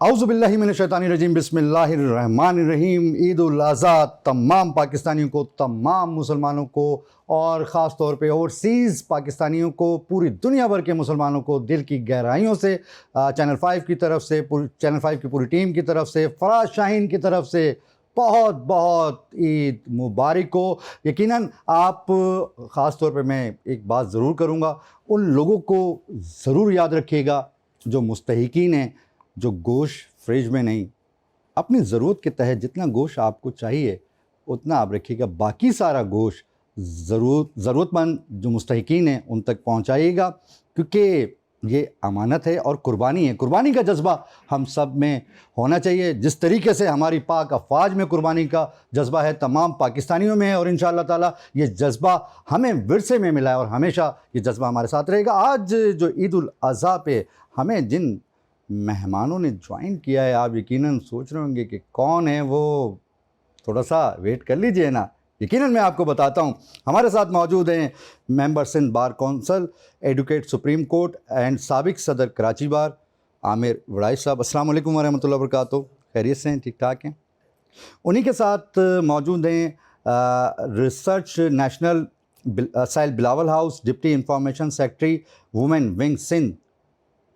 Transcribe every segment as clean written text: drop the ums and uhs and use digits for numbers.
औज़ुबिल्लाहि मिनश्शैतानिर्रजीम बिस्मिल्लाहिर्रहमानिर्रहीम। ईद उल अज़हा तमाम पाकिस्तानियों को, तमाम मुसलमानों को और ख़ास तौर पे ओवरसीज़ पाकिस्तानियों को, पूरी दुनिया भर के मुसलमानों को दिल की गहराइयों से चैनल 5 की तरफ से, चैनल 5 की पूरी टीम की तरफ से, फ़राज शाहीन की तरफ से बहुत बहुत ईद मुबारक हो। यकीनन आप ख़ास तौर पे मैं एक बात ज़रूर करूँगा, उन लोगों को ज़रूर याद रखिएगा जो मुस्तहिकीन हैं, जो गोश्त फ्रिज में नहीं, अपनी ज़रूरत के तहत जितना गोश्त आपको चाहिए उतना आप रखिएगा। बाकी सारा गोश्त ज़रूरतमंद जो मुस्तहिकीन हैं उन तक पहुंचाइएगा, क्योंकि ये अमानत है और कुर्बानी है। कुर्बानी का जज्बा हम सब में होना चाहिए। जिस तरीके से हमारी पाक अफवाज में कुर्बानी का जज्बा है, तमाम पाकिस्तानियों में है, और इंशाअल्लाह ताला ये जज्बा हमें विरसे में मिला है और हमेशा ये जज्बा हमारे साथ रहेगा। आज जो ईद उल अज़हा पे हमें जिन मेहमानों ने ज्वाइन किया है, आप यकीनन सोच रहे होंगे कि कौन है वो। थोड़ा सा वेट कर लीजिए ना, यकीनन मैं आपको बताता हूँ। हमारे साथ मौजूद हैं member Sindh bar council, advocate supreme court and साबिक सदर कराची बार, आमिर वड़ाई साहब। अस्सलाम वालेकुम वरहमतुल्लाहि वबरकातुहू। खैरियत से हैं, ठीक ठाक हैं? उन्हीं के साथ मौजूद हैं research national Sahil Bilawal house, deputy information secretary, women wing Sindh,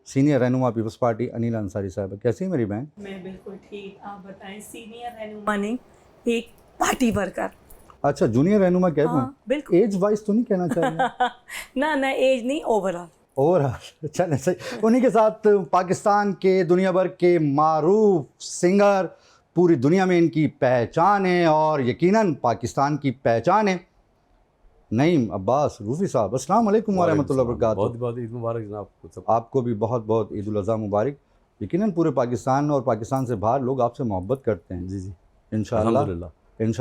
senior रहनुमा पीपल्स पार्टी अनिल अंसारी साहब। कैसी है मेरी बहन? मैं बिल्कुल ठीक, आप बताएं। सीनियर रहनुमा नहीं, एक पार्टी वर्कर। अच्छा, जूनियर रहनुमा कह दूं? हाँ, बिल्कुल। एज वाइज तो नहीं कहना चाहिए? ना एज नहीं, ओवरऑल। ओवरऑल चलें, सही। उन्हीं के साथ पाकिस्तान के, दुनिया भर के मारूफ सिंगर, पूरी दुनिया में इनकी पहचान है और यकीनन पाकिस्तान की पहचान है, नईम अब्बास रूफ़ी साहब। अस्सलाम वालेकुम वरहमतुल्लाहि वबरकातुहू। बहुत बहुत ईद मुबारक जनाब। आपको भी बहुत बहुत ईद उल अज़हा मुबारक। यकीनन पूरे पाकिस्तान और पाकिस्तान से बाहर लोग आपसे मोहब्बत करते हैं। जी जी, इंशाअल्लाह।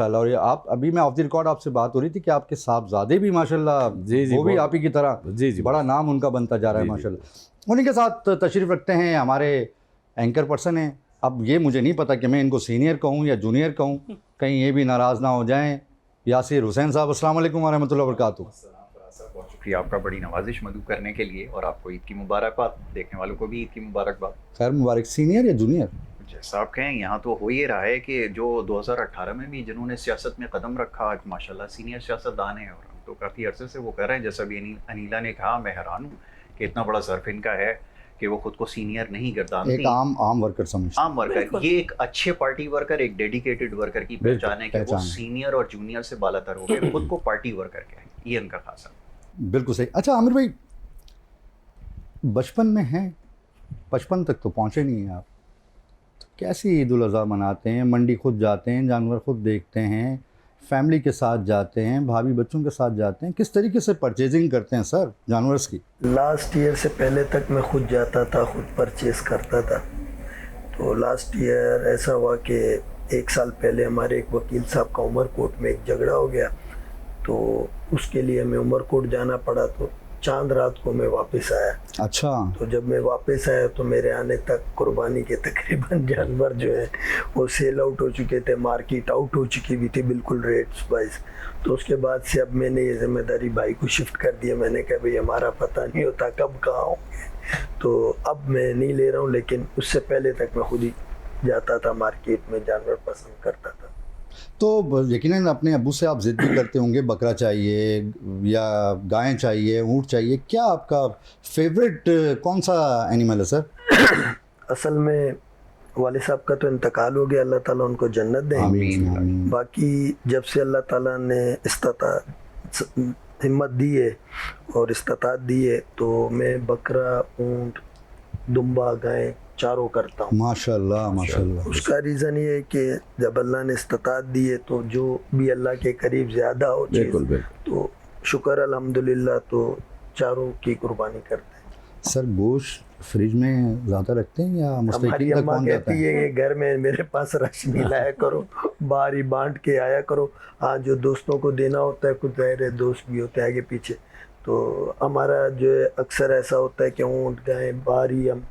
और ये आप, अभी मैं ऑफ द रिकॉर्ड आपसे बात हो रही थी कि आपके साहबजादे भी माशाल्लाह, जी जी, वो भी आप ही की तरह जी, बड़ा नाम उनका बनता जा रहा है माशाल्लाह। उन्हीं के साथ तशरीफ़ रखते हैं हमारे एंकर पर्सन हैं। अब ये मुझे नहीं पता कि मैं इनको सीनियर कहूँ या जूनियर कहूँ, कहीं ये भी नाराज़ ना हो जाएँ। यासिर हुसैन साहब, अस्सलाम वालेकुम वरहमतुल्लाहि वबरकातुहू। बहुत शुक्रिया आपका, बड़ी नवाजिश मदू करने के लिए, और आपको ईद की मुबारकबाद, देखने वालों को भी ईद की मुबारकबाद। खैर मुबारक। सीनियर या जूनियर? जैसा आप कहें, यहाँ तो हो ये रहा है कि जो 2018 में भी जिन्होंने सियासत में कदम रखा, आज माशाल्लाह सीनियर सियासतदान हैं, और हम तो काफ़ी अरसे से वो कर रहे हैं। जैसा भी अनीला ने कहा, मैं हैरान हूँ कि इतना बड़ा ज़र्फ इनका है कि वो खुद को सीनियर नहीं गर्दानती। एक आम वर्कर समझते हैं। आम वर्कर, ये एक अच्छे पार्टी वर्कर, एक डेडिकेटेड वर्कर की पहचान है कि वो सीनियर और जूनियर से बालातर हो गए, खुद को पार्टी वर्कर कहें, ये उनका खासा। बिल्कुल सही। अच्छा आमिर भाई, बचपन में हैं, 55 तक तो पहुँचे नहीं हैं आप, तो कैसी ईद उल अज़हा मनाते हैं? मंडी खुद जाते हैं, जानवर खुद देखते हैं, फैमिली के साथ जाते हैं, भाभी बच्चों के साथ जाते हैं, किस तरीके से परचेजिंग करते हैं सर जानवर्स की? लास्ट ईयर से पहले तक मैं खुद जाता था, खुद परचेज़ करता था। तो लास्ट ईयर ऐसा हुआ कि 1 साल पहले हमारे एक वकील साहब का उमरकोट में एक झगड़ा हो गया, तो उसके लिए मैं उमरकोट जाना पड़ा। तो चांद रात को मैं वापस आया। अच्छा। तो जब मैं वापस आया तो मेरे आने तक कुर्बानी के तकरीबन जानवर जो है वो सेल आउट हो चुके थे, मार्केट आउट हो चुकी हुई थी बिल्कुल रेट्स वाइज। तो उसके बाद से अब मैंने ये जिम्मेदारी भाई को शिफ्ट कर दिया। मैंने कहा भाई हमारा पता नहीं होता कब कहाँ होंगे, तो अब मैं नहीं ले रहा हूँ, लेकिन उससे पहले तक मैं खुद ही जाता था मार्केट में, जानवर पसंद करता था। तो यकीनन अपने अब्बू से आप ज़िद भी करते होंगे, बकरा चाहिए या गाय चाहिए, ऊँट चाहिए, क्या आपका फेवरेट कौन सा एनिमल है सर? असल में वाले साहब का तो इंतकाल हो गया, अल्लाह ताला उनको जन्नत दे। आमीन। बाकी जब से अल्लाह ताला ने हिम्मत दी है और इस्तात दी है, तो मैं बकरा, ऊँट, दुम्बा, गाय चारों करता हूँ। माशाल्लाह माशाल्लाह। उसका रीज़न ये है कि जब अल्लाह ने इस्तात दी है तो जो भी अल्लाह के करीब ज़्यादा हो चीज़, तो शुक्र अल्हम्दुलिल्लाह, तो चारों की कुर्बानी करते हैं। सर गोश्त फ्रिज में ज़्यादा रखते हैं या हमारी अम्मा कहती है कि घर में मेरे पास रश मिलाया करो, बाहर ही बांट के आया करो। हाँ, जो दोस्तों को देना होता है, कुछ ज़ाहिर है दोस्त भी होते हैं आगे पीछे, तो हमारा जो है अक्सर ऐसा होता है कि ऊँट गाय बाहर ही हम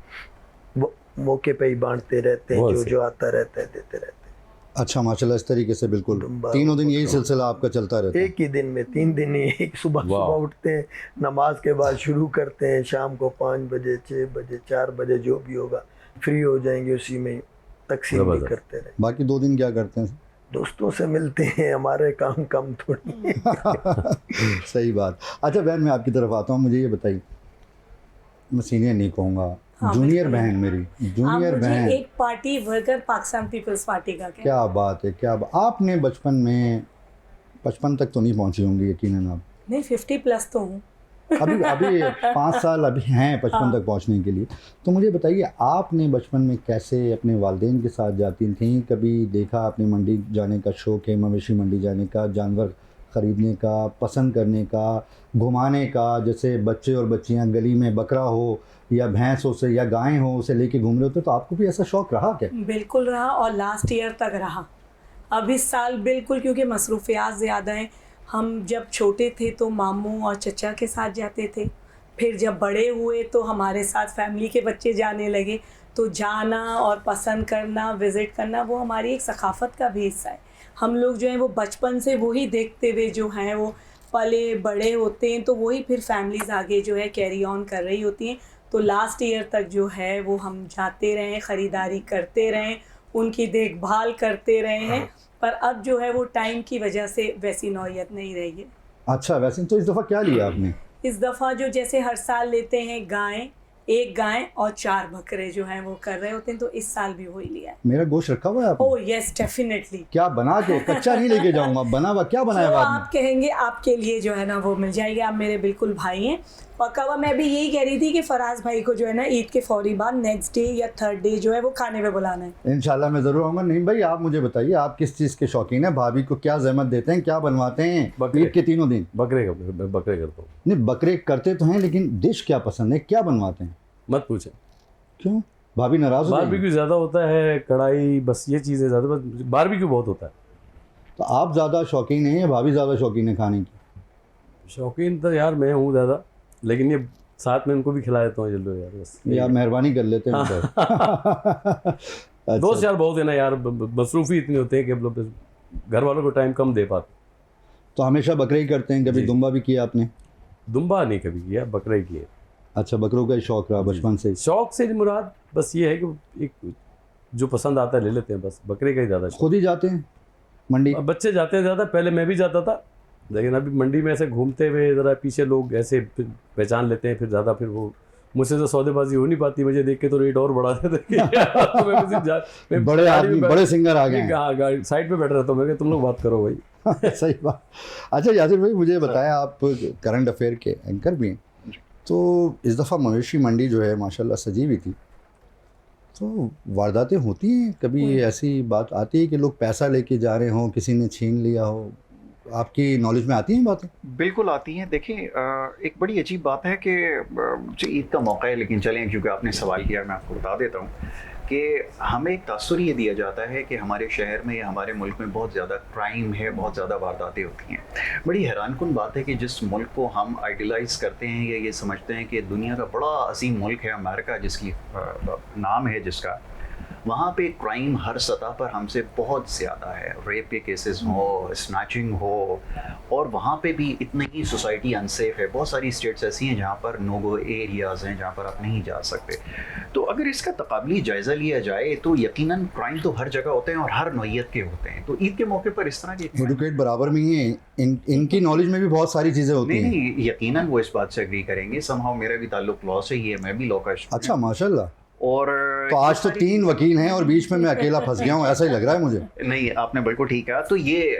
मौके पे ही बांटते रहते हैं, जो आता रहता है देते रहते हैं। अच्छा माशाल्लाह, इस तरीके से बिल्कुल तीनों दिन यही सिलसिला आपका चलता रहता है? एक ही दिन में 3 दिन ही। सुबह उठते हैं, नमाज के बाद शुरू करते हैं, शाम को 5 बजे, 6 बजे, 4 बजे जो भी होगा फ्री हो जाएंगे उसी में तकसीम भी जबरदस्त। करते रहे। बाकी 2 दिन क्या करते हैं? दोस्तों से मिलते हैं, हमारे काम कम थोड़ी है। सही बात। अच्छा बहन, मैं आपकी तरफ आता हूँ, मुझे ये बताइए, मैं सीनियर नहीं कहूँगा, हाँ, जूनियर बिल्कुल। बहन मेरी, आप जूनियर मुझे बहन। एक पार्टी वर्कर पाकिस्तान पीपल्स पार्टी का क्या? क्या बात है, क्या आपने बचपन में, 55 तक तो नहीं पहुँची होंगी यकीनन आप, नहीं 50+ तो हूँ। अभी अभी 5 साल अभी हैं 55 हाँ। तक पहुंचने के लिए। तो मुझे बताइए, आपने बचपन में कैसे अपने वालिदैन के साथ जाती थीं? कभी देखा आपने मंडी जाने का शौक़ है, मवेशी मंडी जाने का, जानवर ख़रीदने का, पसंद करने का, घुमाने का, जैसे बच्चे और बच्चियां गली में बकरा हो या भैंस हो से या गाय हो उसे लेके घूम रहे होते, तो आपको भी ऐसा शौक़ रहा क्या? बिल्कुल रहा, और लास्ट ईयर तक रहा। अब इस साल बिल्कुल, क्योंकि मसरूफियात ज़्यादा हैं। हम जब छोटे थे तो मामू और चचा के साथ जाते थे, फिर जब बड़े हुए तो हमारे साथ फैमिली के बच्चे जाने लगे, तो जाना और पसंद करना, विज़िट करना, वो हमारी एक सकाफ़त का भी हिस्सा है। हम लोग जो हैं वो बचपन से वही देखते हुए जो हैं वो पले बड़े होते हैं, तो वही फिर फैमिलीज़ आगे जो है कैरी ऑन कर रही होती हैं। तो लास्ट ईयर तक जो है वो हम जाते रहें, ख़रीदारी करते रहें, उनकी देखभाल करते रहे हैं, पर अब जो है वो टाइम की वजह से वैसी नौयत नहीं रही है। अच्छा, वैसे तो इस दफ़ा क्या लिया आपने? इस दफ़ा जो जैसे हर साल लेते हैं गाय, 1 गाय और 4 बकरे जो हैं वो कर रहे होते हैं, तो इस साल भी वही लिया है। मेरा गोश्त रखा हुआ है आपने? Oh yes, definitely. क्या बना के, कच्चा नहीं लेके जाऊंगा, बना हुआ क्या बनाया जो हुआ आप आपने? कहेंगे आपके लिए जो है ना वो मिल जाएगी। आप मेरे बिल्कुल भाई हैं। पक्का हुआ। मैं भी यही कह रही थी कि फराज भाई को जो है ना ईद के फौरी बाद नेक्स्ट डे या 3rd डे जो है वो खाने पे बुलाना है। इंशाल्लाह मैं ज़रूर आऊँगा। नहीं भाई, आप मुझे बताइए, आप किस चीज़ के शौकीन हैं? भाभी को क्या ज़हमत देते हैं, क्या बनवाते हैं बकरे। ईद के तीनों दिन? बकरे करता हूँ। नहीं, बकरे करते तो हैं, लेकिन डिश क्या पसंद है, क्या बनवाते हैं? मत पूछे, क्यों? भाभी नाराज़ हो जाएंगी? बारबेक्यू ज़्यादा होता है, कढ़ाई, बस ये चीज़ें ज़्यादा, बस बारबेक्यू बहुत होता है। तो आप ज़्यादा शौकीन हैं या भाभी ज़्यादा शौकीन है खाने की? शौकीन तो यार मैं हूँ ज़्यादा, लेकिन ये साथ में उनको भी खिला देता हूँ। चलो यार, बस या मेहरबानी कर लेते हैं तो। अच्छा। दोस्त यार बहुत है ना यार, मसरूफ़ी इतने होते हैं कि हम लोग घर वालों को टाइम कम दे पाते। तो हमेशा बकरे ही करते हैं, कभी जी। दुम्बा भी किया आपने? दुम्बा नहीं कभी किया, बकरा ही किया। अच्छा, बकरों का ही शौक रहा बचपन से ही। शौक से मुराद बस ये है कि एक जो पसंद आता है ले लेते हैं, बस बकरे का ही ज़्यादा शौक। खुद ही जाते हैं मंडी? अब बच्चे जाते हैं ज़्यादा, पहले मैं भी जाता था, लेकिन अभी मंडी में ऐसे घूमते हुए ज़रा पीछे लोग ऐसे पहचान लेते हैं, फिर ज़्यादा फिर वो मुझसे तो सौदेबाजी हो नहीं पाती, मुझे देख के तो रेट और बढ़ा देते तो मैं बड़े आदमी, बड़े सिंगर आ गए हैं। गाड़ी साइड पे बैठ रहता हूँ, मैं कहा तुम लोग बात करो भाई। सही बात। अच्छा यासिर भाई, मुझे बताया, आप करंट अफेयर के एंकर भी हैं, तो इस दफ़ा मवेशी मंडी जो है माशाल्लाह सजी हुई थी, तो वारदातें होती हैं? कभी ऐसी बात आती है कि लोग पैसा लेके जा रहे हों, किसी ने छीन लिया हो? आपकी नॉलेज में आती हैं बातें? बिल्कुल आती हैं। देखिए, एक बड़ी अजीब बात है कि जो ईद का मौका है, लेकिन चलें क्योंकि आपने सवाल किया, मैं आपको बता देता हूँ कि हमें एक तासुर ये दिया जाता है कि हमारे शहर में या हमारे मुल्क में बहुत ज़्यादा क्राइम है, बहुत ज़्यादा वारदातें होती हैं। बड़ी हैरानकुन बात है कि जिस मुल्क को हम आइडियलाइज़ करते हैं या ये समझते हैं कि दुनिया का बड़ा अजीम मुल्क है अमेरिका, जिसकी नाम है जिसका, वहाँ पे क्राइम हर सतह पर हमसे बहुत ज़्यादा है। रेप के केसेस हो, स्नैचिंग हो, और वहाँ पे भी इतनी ही सोसाइटी अनसेफ है। बहुत सारी स्टेट्स ऐसी हैं जहाँ पर नो गो एरियाज़ हैं, जहाँ पर आप नहीं जा सकते। तो अगर इसका तकाबली जायज़ा लिया जाए तो यकीनन क्राइम तो हर जगह होते हैं और हर नौइयत के होते हैं। तो ईद के मौके पर इस तरह के एडुकेट बराबर में ही है, इनकी नॉलेज में भी बहुत सारी चीज़ें होती हैं। नहीं, यकीनन वो इस बात से एग्री करेंगे। समहाउ मेरा भी ताल्लुक लॉ से ही है, मैं भी लॉ का स्टूडेंट अच्छा, माशाल्लाह। और तो आज तो 3 वकील हैं और बीच में मैं अकेला फंस गया हूँ, ऐसा ही लग रहा है मुझे। नहीं, आपने बिल्कुल ठीक कहा। तो ये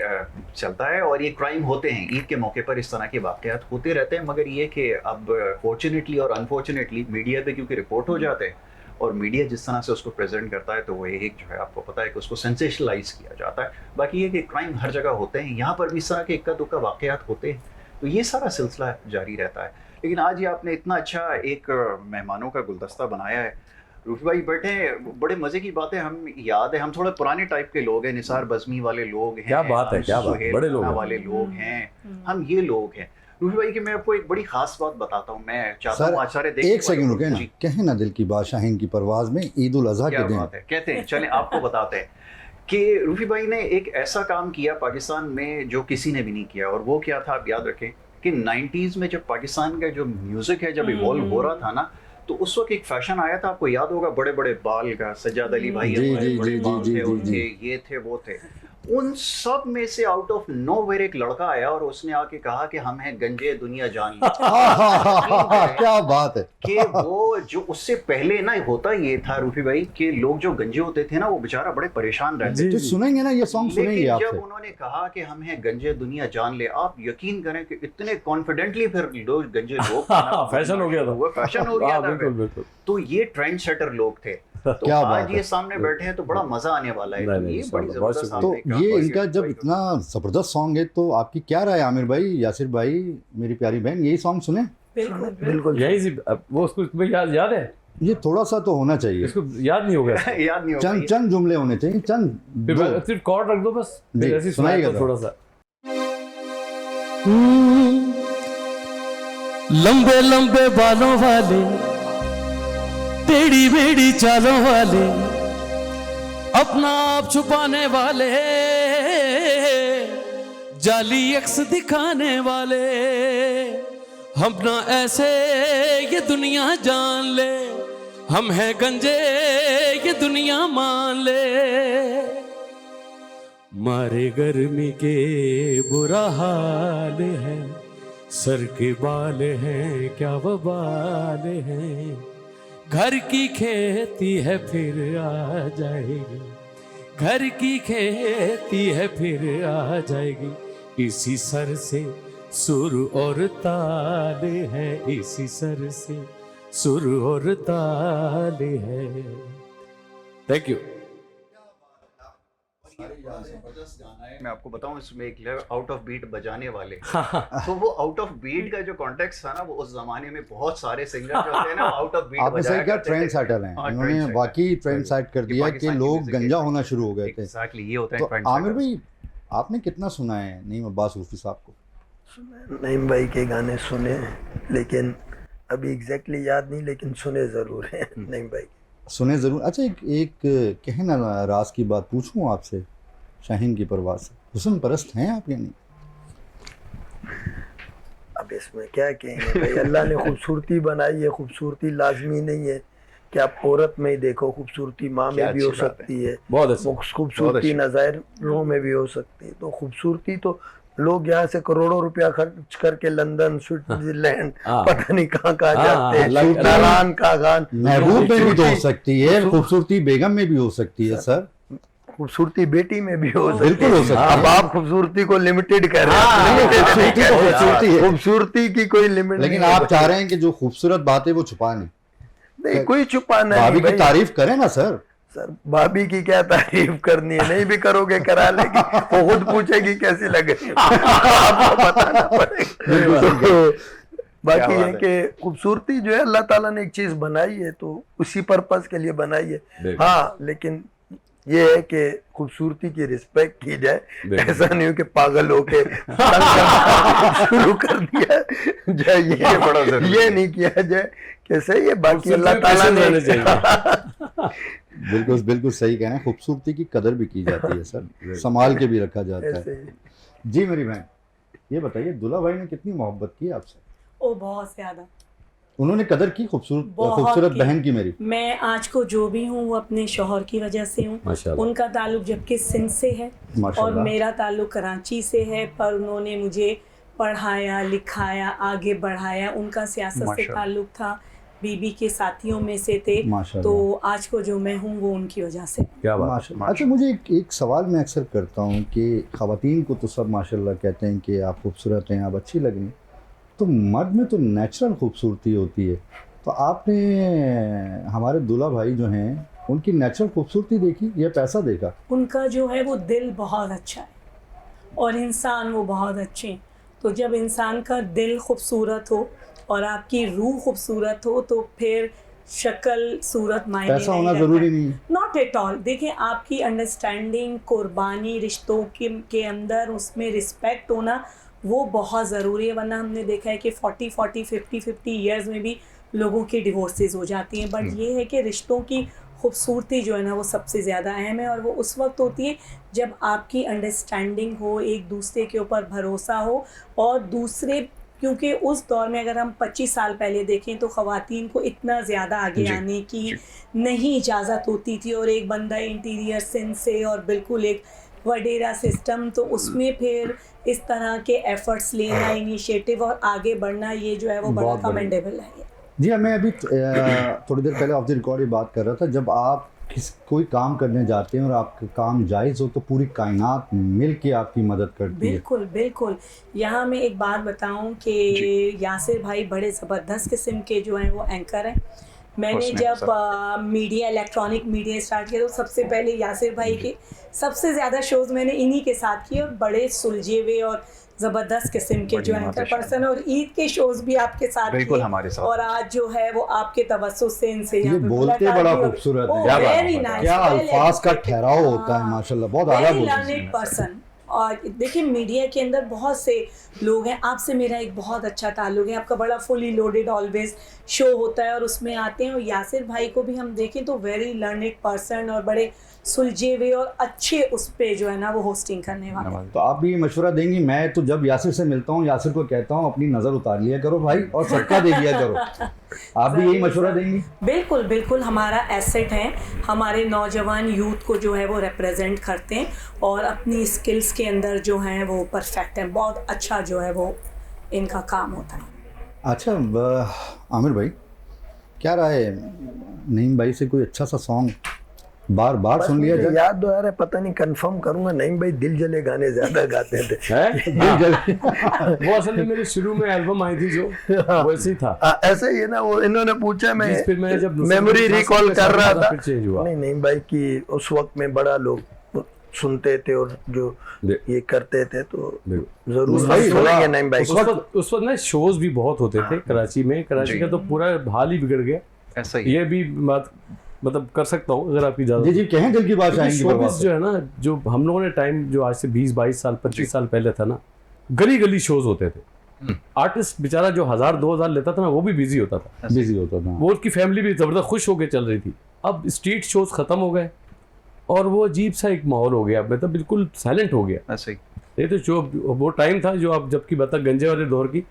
चलता है और ये क्राइम होते हैं ईद के मौके पर, इस तरह के वाक़यात होते रहते हैं। मगर ये कि अब फॉर्चुनेटली और अनफॉर्चुनेटली मीडिया पे क्योंकि रिपोर्ट हो जाते हैं, और मीडिया जिस तरह से उसको प्रेजेंट करता है, तो वो एक जो है आपको पता है कि उसको सेंसेशनलाइज किया जाता है। बाकी ये कि क्राइम हर जगह होते हैं, यहाँ पर भी इस तरह के इक्का दुक्का वाक़यात होते हैं, तो ये सारा सिलसिला जारी रहता है। लेकिन आज ये आपने इतना अच्छा एक मेहमानों का गुलदस्ता बनाया है। रूफी भाई बैठे हैं, बड़े मजे की बातें हम याद है, हम थोड़े पुराने टाइप के लोग हैं, निसार बज़मी वाले लोग हैं, क्या बात है, हम क्या बात है, सुहेल बड़े लोग खाना हैं। वाले लोग हैं, हम ये लोग हैं। रूफी भाई की मैं आपको एक बड़ी खास बात बताता हूँ। मैं चाहता हूँ आज सारे सर, देखने एक सेकंड वालों रुके ना, जी, कहें ना दिल की बात शाहीन की परवाज़ में ईद उल अज़हा क्या के दिन। बात है, कहते हैं। चलें आपको बताते हैं कि रूफी भाई ने एक ऐसा काम किया पाकिस्तान में जो किसी ने भी नहीं किया। और वो क्या था, आप याद रखें कि 90s में जब पाकिस्तान का जो म्यूज़िक है जब इवॉल्व हो रहा था ना, तो उस वक्त एक फैशन आया था, आपको याद होगा, बड़े बड़े बाल का, सज्जाद अली भाई जी, हमारे जी, बड़े जी, बाल जी, थे, जी, उनके जी। ये थे वो थे। उन सब में से आउट ऑफ नोवेयर एक लड़का आया और उसने आके कहा कि हम हैं गंजे दुनिया जान ली। क्या बात है। कि वो जो उससे पहले ना होता ये था रूफी भाई कि लोग जो गंजे होते थे ना वो बेचारा बड़े परेशान रहते जी, तो जी। सुनेंगे ना ये सॉन्ग, सुनेंगे लेकिन आपसे। जब उन्होंने कहा कि हम हैं गंजे दुनिया जान ले, आप यकीन करें कि इतने कॉन्फिडेंटली फिर लोग गंजे लोग फैशन हो गया था। वो फैशन हो गया हाँ, था बिल्कुल फिर। बिल्कुल। तो ये ट्रेंड सेटर लोग थे। तो क्या बात आज है। ये सामने बैठे हैं तो बड़ा मजा आने वाला है। नहीं, तो नहीं, ये बड़ी बहुत जबरदस्त शुक्रिया। तो आपने कहा। ये बस इनका जब भाई को। इतना जबरदस्त सॉन्ग है तो आपकी क्या राय है आमिर भाई, यासिर भाई, मेरी प्यारी बहन, यही सॉन्ग सुने? बिल्कुल बिल्कुल यही सी वो उसको तुम्हें याद है, ये थोड़ा सा तो होना चाहिए, इसको याद नहीं होगा। याद नहीं होगा चंद ये। चंद जुमले होने चाहिए, चंद फिर दो। सिर्फ कॉर्ड रख दो बस, जी, फिर ऐसी सुनाइएगा सुनाइएगा थोड़ा सा। लंबे लंबे बालों वाले, टेढ़ी मेढ़ी चालों वाले, अपना आप छुपाने वाले, जाली अक्स दिखाने वाले, हम ना ऐसे ये दुनिया जान ले, हम हैं गंजे ये दुनिया मान ले, मारे गर्मी के बुरा हाल है, सर के बाल हैं क्या वबाल हैं, घर की खेती है फिर आ जाएगी, घर की खेती है फिर आ जाएगी, इसी सर से सुर और ताल है, इसी सर से सुर और ताल है। Thank you. मैं आपको बताऊं इसमें एक आउट ऑफ बीट बजाने वाले, तो वो आउट ऑफ बीट का जो कॉन्टेक्स्ट था ना, वो उस जमाने में बहुत सारे सिंगर जो थे ना आउट ऑफ बीट आपने बजाया सही कहा, करते ट्रेंड थे। सेटर हैं, हाँ, इन्होंने trendsetter। वाकई ट्रेंड सेट कर दिया कि पाकिस्तान की लोग music गंजा है। होना शुरू हो गए थे। एग्जैक्टली ये होता तो है ट्रेंड आमिर भाई, आपने कितना सुना है नईम अब्बास रूफी साहब को? नईम भाई के गाने सुने हैं, लेकिन अभी एग्जैक्टली याद नहीं, लेकिन सुने ज़रूर हैं नईम भाई। सुने ज़रूर। अच्छा, एक कहना राज की बात पूछूं आपसे, शाहीन की परवाज़ से, हुस्न परस्त हैं आप या नहीं? अब इसमें क्या कहेंगे भाई, अल्लाह ने खूबसूरती बनाई है, खूबसूरती लाजमी नहीं है कि आप औरत में ही देखो, खूबसूरती माँ क्या में भी हो अच्छी बात है। सकती है, बहुत अच्छा। वो खूबसूरती अच्छी। नज़ारों में भी हो सकती है। तो खूबसूरती तो लोग यहाँ से करोड़ों रुपया खर्च करके लंदन, स्विट्जरलैंड, हाँ। पता नहीं कहाँ कहाँ हाँ, जाते हैं, हाँ, नारान का गान। महबूब में भी तो हो सकती है, खूबसूरती बेगम में भी हो सकती है सर। खूबसूरती बेटी में भी हो सकती बिल्कुल हो सकती है। अब आप खूबसूरती को लिमिटेड कर रहे हाँ, हैं, खूबसूरती तो खूबसूरती है। खूबसूरती की कोई लिमिट लेकिन आप चाह रहे हैं कि जो खूबसूरत बात है वो छुपा नहीं, नहीं, कोई छुपाना भाभी नहीं की भाई। तारीफ करें ना सर। सर भाभी की क्या तारीफ करनी है, नहीं भी करोगे करा लेगी, वो खुद पूछेगी कैसी लग रही है, आपको बताना पड़ेगा। तो बाकी क्या है बात कि खूबसूरती जो है अल्लाह ताला ने एक चीज बनाई है, तो उसी पर्पस के लिए बनाई है। बिल्कुल। हाँ, लेकिन ये है कि खूबसूरती की रिस्पेक्ट की जाए, बिल्कुल। ऐसा नहीं हो कि पागल होके तंग करना शुरू कर दिया जाए, ये बड़ा जरूरी ये है। नहीं किया जाए कि सही है। बाकी खूबसूरती अल्लाह में ताला patience ने रहना चाहिए। बिल्कुल बिल्कुल सही कहना है, खूबसूरती की कदर भी की जाती है सर, संभाल के भी रखा जाता ऐसे है। ही। जी मेरी बहन, ये बताइए, दुल्हा भाई ने कितनी मोहब्बत की आपसे? ओ बहुत ज़्यादा। उन्होंने कदर की बहुत खूबसूरत की। बहन की मेरी? मैं आज को जो भी हूँ वो अपने शौहर की वजह से हूँ। माशाल्लाह। उनका ताल्लुक जबकि सिंध से है और माशाल्लाह। मेरा ताल्लुक कराची से है, पर उन्होंने मुझे पढ़ाया, लिखाया, आगे बढ़ाया। उनका सियासत से माशाल्लाह। ताल्लुक था, बीबी के साथियों में से थे। माशाल्लाह। तो आज को जो मैं हूँ वो उनकी वजह से। क्या बात। माशाल्लाह। अच्छा, मुझे एक सवाल मैं अक्सर करता हूँ कि ख़वातीन को तो सब माशाल्लाह कहते हैं कि आप खूबसूरत हैं, आप अच्छी लग रही हैं, तो मर्द में तो नेचुरल खूबसूरती होती है। तो आपने हमारे दूल्हा भाई जो हैं उनकी नेचुरल खूबसूरती देखी या पैसा देखा? उनका जो है वो दिल बहुत अच्छा है और इंसान वो बहुत अच्छे हैं। तो जब इंसान का दिल खूबसूरत हो और आपकी रूह खूबसूरत हो तो फिर शक्ल सूरत मायने पैसा होना ज़रूरी नहीं है। Not at all. देखिए, आपकी अंडरस्टैंडिंग, कुर्बानी, रिश्तों के अंदर उसमें रिस्पेक्ट होना वो बहुत ज़रूरी है। वरना हमने देखा है कि 50 ईयर्स में भी लोगों की डिवोर्सेस हो जाती हैं। बट ये है कि रिश्तों की खूबसूरती जो है ना वो सबसे ज़्यादा अहम है, और वो उस वक्त होती है जब आपकी अंडरस्टैंडिंग हो, एक दूसरे के ऊपर भरोसा हो, और दूसरे क्योंकि उस दौर में अगर हम 25 साल पहले देखें तो ख़वातीन को इतना ज़्यादा आगे जी, आने की जी। नहीं इजाज़त होती थी, और एक बंदा इंटीरियर सिंध से और बिल्कुल एक वडेरा सिस्टम, तो उसमें फिर इस तरह के एफर्ट्स लेना, इनिशिएटिव और आगे बढ़ना, ये जो है वो बड़ा बहुत बढ़िया। कमेंडेबल है। जी हाँ, मैं अभी थोड़ी देर पहले ऑफ द रिकॉर्ड ये बात कर रहा था, जब आप कोई काम करने जाते हैं और आपका काम जायज़ हो तो पूरी कायनात मिल के आपकी मदद करती है। बिल्कुल बिल्कुल। यहाँ मैं एक बात बताऊँ कि यासिर भाई बड़े ज़बरदस्त किस्म के जो हैं वो एंकर हैं। मैंने उसमें जब मीडिया, इलेक्ट्रॉनिक मीडिया स्टार्ट किया तो सबसे पहले यासिर भाई के सबसे ज़्यादा शोज़ मैंने इन्हीं के साथ किए, और बड़े सुलझे हुए और ज़बरदस्त किस्म के जो बढ़िया, एंकर माशाल्लाह। पर्सन, और ईद के शोज़ भी आपके साथ बिल्कुल किए। हमारे साथ। और आज जो है वो आपके तवज्जो से इनसे ये यहाँ पे बोलते मुलाकात बड़ा भी हो- खूबसूरत है। ओह, क्या बात very है, nice, क्या well अल्फाज का educated। ठहराव होता है, हाँ। माशाल्लाह, बहुत आला Very बोलते हैं। learned person। और देखिए मीडिया के अंदर बहुत से लोग हैं, आपसे मेरा एक बहुत अच्छा ताल्लुक है, आपका बड़ा फुली लोडेड ऑलवेज शो होता है और उसमें आते हैं, और यासिर भाई को भी हम देखें तो वेरी लर्नेड पर्सन और बड़े सुलझे हुए और अच्छे उस पे जो है ना वो होस्टिंग करने वाले हैं। तो आप भी ये मशवरा देंगी? मैं तो जब यासिर से मिलता हूँ, यासिर को कहता हूँ अपनी नज़र उतार लिया करो भाई और सदका दे दिया करो। आप भी यही मशवरा देंगी? बिल्कुल बिल्कुल, हमारा एसेट है, हमारे नौजवान यूथ को जो है वो रिप्रेजेंट करते हैं और अपनी स्किल्स के अंदर जो हैं वो परफेक्ट हैं, बहुत अच्छा जो है वो इनका काम होता है। अच्छा आमिर भाई, क्या राय है नईम भाई से कोई अच्छा सा सॉन्ग बार बार बस सुन लिया मुझे जाए? याद तो आ रहा है, पता नहीं कंफर्म करूंगा, नईम भाई दिल जले गाने ज्यादा गाते थे। है दिल जल- वो असल में मेरी शुरू में एल्बम आई थी जो वैसे ही था। ऐसे ही है ना, वो इन्होंने पूछा, मैं जिस फिर मैं जब मेमोरी रिकॉल कर रहा था। फिर चेंज हुआ। नहीं, नईम भाई की उस वक्त में बड़ा लोग सुनते थे और जो ये करते थे, तो जरूर उस भाई सुनेंगे नईम भाई को। उस वक्त ना शोज भी बहुत होते थे कराची में। कराची जी। का तो पूरा हाल ही बिगड़ गया। ऐसा ही ये भी बात मतलब कर सकता हूँ अगर आपकी जी इजाजत जी कहें, दिल की बात क्योंकि आएंगी शोबिज़ जो है ना, जो हम लोगों ने टाइम जो आज से 20-22 साल 25 साल पहले था ना, गली गली शोज होते थे। आर्टिस्ट बेचारा जो 1000-2000 लेता था ना, वो भी बिजी होता था, बिजी होता था। वो उसकी फैमिली भी जबरदस्त खुश होकर चल रही थी। अब स्ट्रीट शोज खत्म हो गए और वो अजीब सा एक माहौल हो गया, मतलब बिल्कुल साइलेंट हो गया। ऐसा ही। ये तो जो वो टाइम था जो आप जबकि बता गंजे वाले दौर की,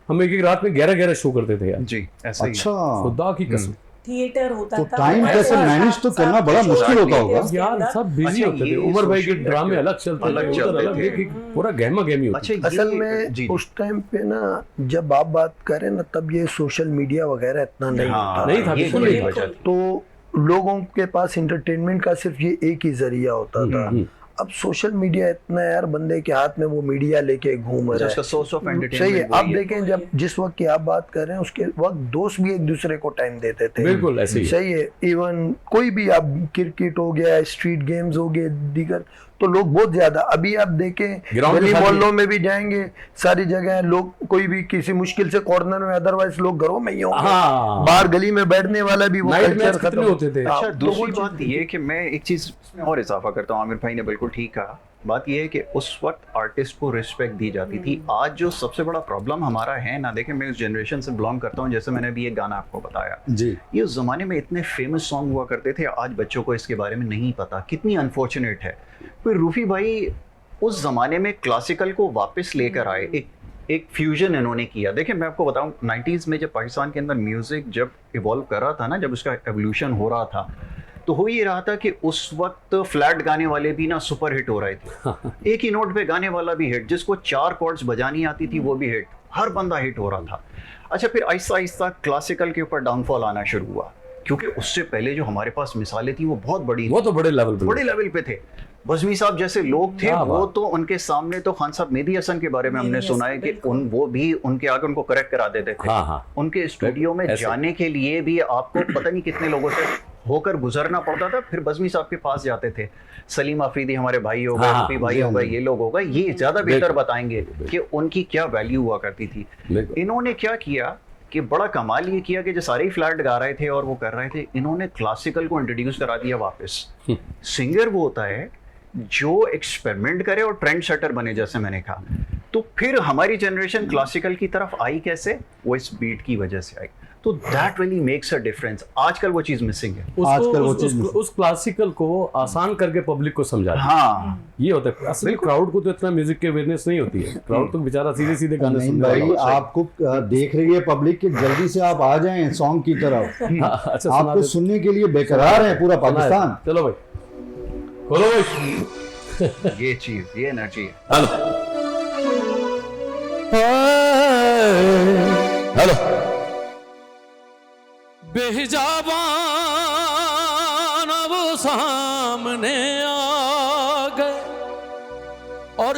हम एक रात में 11-11 शो करते थे यार, जी ऐसा ही। अच्छा, खुदा की कसम थिएटर होता तो था, टाइम कैसे मैनेज तो करना बड़ा मुश्किल होता होगा यार, सब बिजी अच्छा, होते थे। ये उमर भाई के social ड्रामे media अलग चलते थे, अलग उधर चलते अलग, थे। एक पूरा गहमा गहमी होती। अच्छा, असल ये- में जी, उस टाइम पे ना, जब आप बात करें ना, तब ये सोशल मीडिया वगैरह इतना नहीं हाँ, होता नहीं था, ये बिल्कुल यही नहीं वजह थी। तो लोगों के पास इंटरटेनमेंट का सिर्फ ये एक ही जरिया होता था। अब सोशल मीडिया इतना है यार, बंदे के हाथ में वो मीडिया लेके घूम रहा उसका है। सोर्स ऑफ सही है। एंटरटेनमेंट आप देखें, जब जिस वक्त की आप बात कर रहे हैं, उसके वक्त दोस्त भी एक दूसरे को टाइम देते थे। बिल्कुल ऐसे ही है। सही है। इवन कोई भी, आप क्रिकेट हो गया, स्ट्रीट गेम्स हो गए, दीगर, तो लोग बहुत ज्यादा, अभी आप देखें Ground गली के साथ मोहल्लों में भी जाएंगे, सारी जगह लोग, कोई भी किसी मुश्किल से कॉर्नर में, अदरवाइज लोग घरों में ही होंगे। हाँ। बाहर गली में बैठने वाला भी वो नाइट culture मैच खत्म कितने होते थे। हाँ, अच्छा, तो दूसरी वो बात ये कि मैं एक चीज इसमें और इजाफा करता हूँ, आमिर भाई ने बिल्कुल ठीक कहा। बात ये है कि उस वक्त आर्टिस्ट को रिस्पेक्ट दी जाती थी। आज जो सबसे बड़ा प्रॉब्लम हमारा है ना, देखें मैं उस जनरेशन से बिलोंग करता हूँ, जैसे मैंने अभी एक गाना आपको बताया, जी। ये उस जमाने में इतने फेमस सॉन्ग हुआ करते थे, आज बच्चों को इसके बारे में नहीं पता, कितनी अनफॉर्चुनेट है। फिर रूफी भाई उस जमाने में क्लासिकल को वापस लेकर आए, एक फ्यूजन इन्होंने किया। देखिए मैं आपको बताऊं, 90s में जब पाकिस्तान के अंदर म्यूजिक जब इवॉल्व कर रहा था ना, जब उसका एवोल्यूशन हो रहा था, तो हो ये रहा था कि उस वक्त फ्लैट गाने वाले भी ना सुपर हिट हो रहे थे। एक ही नोट पे गाने वाला भी हिट, जिसको 4 कॉर्ड्स बजानी आती थी वो भी हिट, हर बंदा हिट हो रहा था। अच्छा, फिर आहिस्ता आहिस्ता क्लासिकल के ऊपर डाउनफॉल आना शुरू हुआ, क्योंकि उससे पहले जो हमारे पास मिसालें थी वो बहुत बड़ी, वो तो बड़े लेवल पे बड़े लेवल पे थे। बज़मी साहब जैसे लोग थे, क्या वो बात। तो उनके सामने तो खान साहब मेहदी हसन के बारे में हमने मेहदी सुना है हसन, कि बिल्कुल। वो भी उनके आगे उनको करेक्ट करा देते थे। हाँ, हाँ। उनके स्टूडियो में ऐसे। जाने के लिए भी आपको पता नहीं कितने लोगों से होकर गुजरना पड़ता था, फिर बज़मी साहब के पास जाते थे। सलीम अफरीदी हमारे भाई हो गए, हाँ, रूपी भाई जी, हो गए, हाँ। ये लोग हो गए, ये ज्यादा बेहतर बिल्कुल। बताएंगे कि उनकी क्या वैल्यू हुआ करती थी। बिल्कुल। इन्होंने क्या किया कि बड़ा कमाल ये किया कि जो सारे ही फ्लैट गा रहे थे और वो कर रहे थे, इन्होंने क्लासिकल को इंट्रोड्यूस करा दिया वापस। सिंगर वो होता है जो एक्सपेरिमेंट करे और ट्रेंड सेटर बने, जैसे मैंने कहा। तो फिर हमारी जनरेशन क्लासिकल की तरफ आई कैसे? वो इस बीट की वजह से आई। तो that really makes a difference. आजकल वो चीज़ मिसिंग है। आजकल वो चीज़ उस क्लासिकल को आसान करके पब्लिक को समझा दिया। हाँ ये होता है असल में। क्राउड को तो इतना म्यूजिक की अवेयरनेस नहीं होती है। क्राउड तो बेचारा सीधे सीधे गाने नहीं सुनने भाई, वाला होता है। आपको देख रही है पब्लिक कि जल्दी से आप आ जाएं सॉन्ग की तरफ। अच्छा सुना आपको दे। सुनने के लिए बेकरार है पूरा पाकिस्तान। चलो भाई खोलो भाई। ये चीज़, ये एनर्जी है। हेलो बेहिजाबान वो सामने आ गए और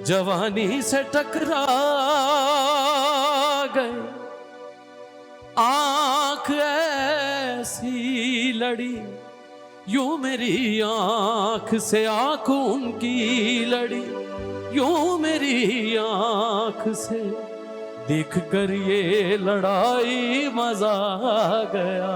जवानी से टकरा गए। आंख ऐसी लड़ी यूं मेरी आंख से आंख उनकी लड़ी, यूं मेरी आंख से देख कर ये लड़ाई मजा आ गया।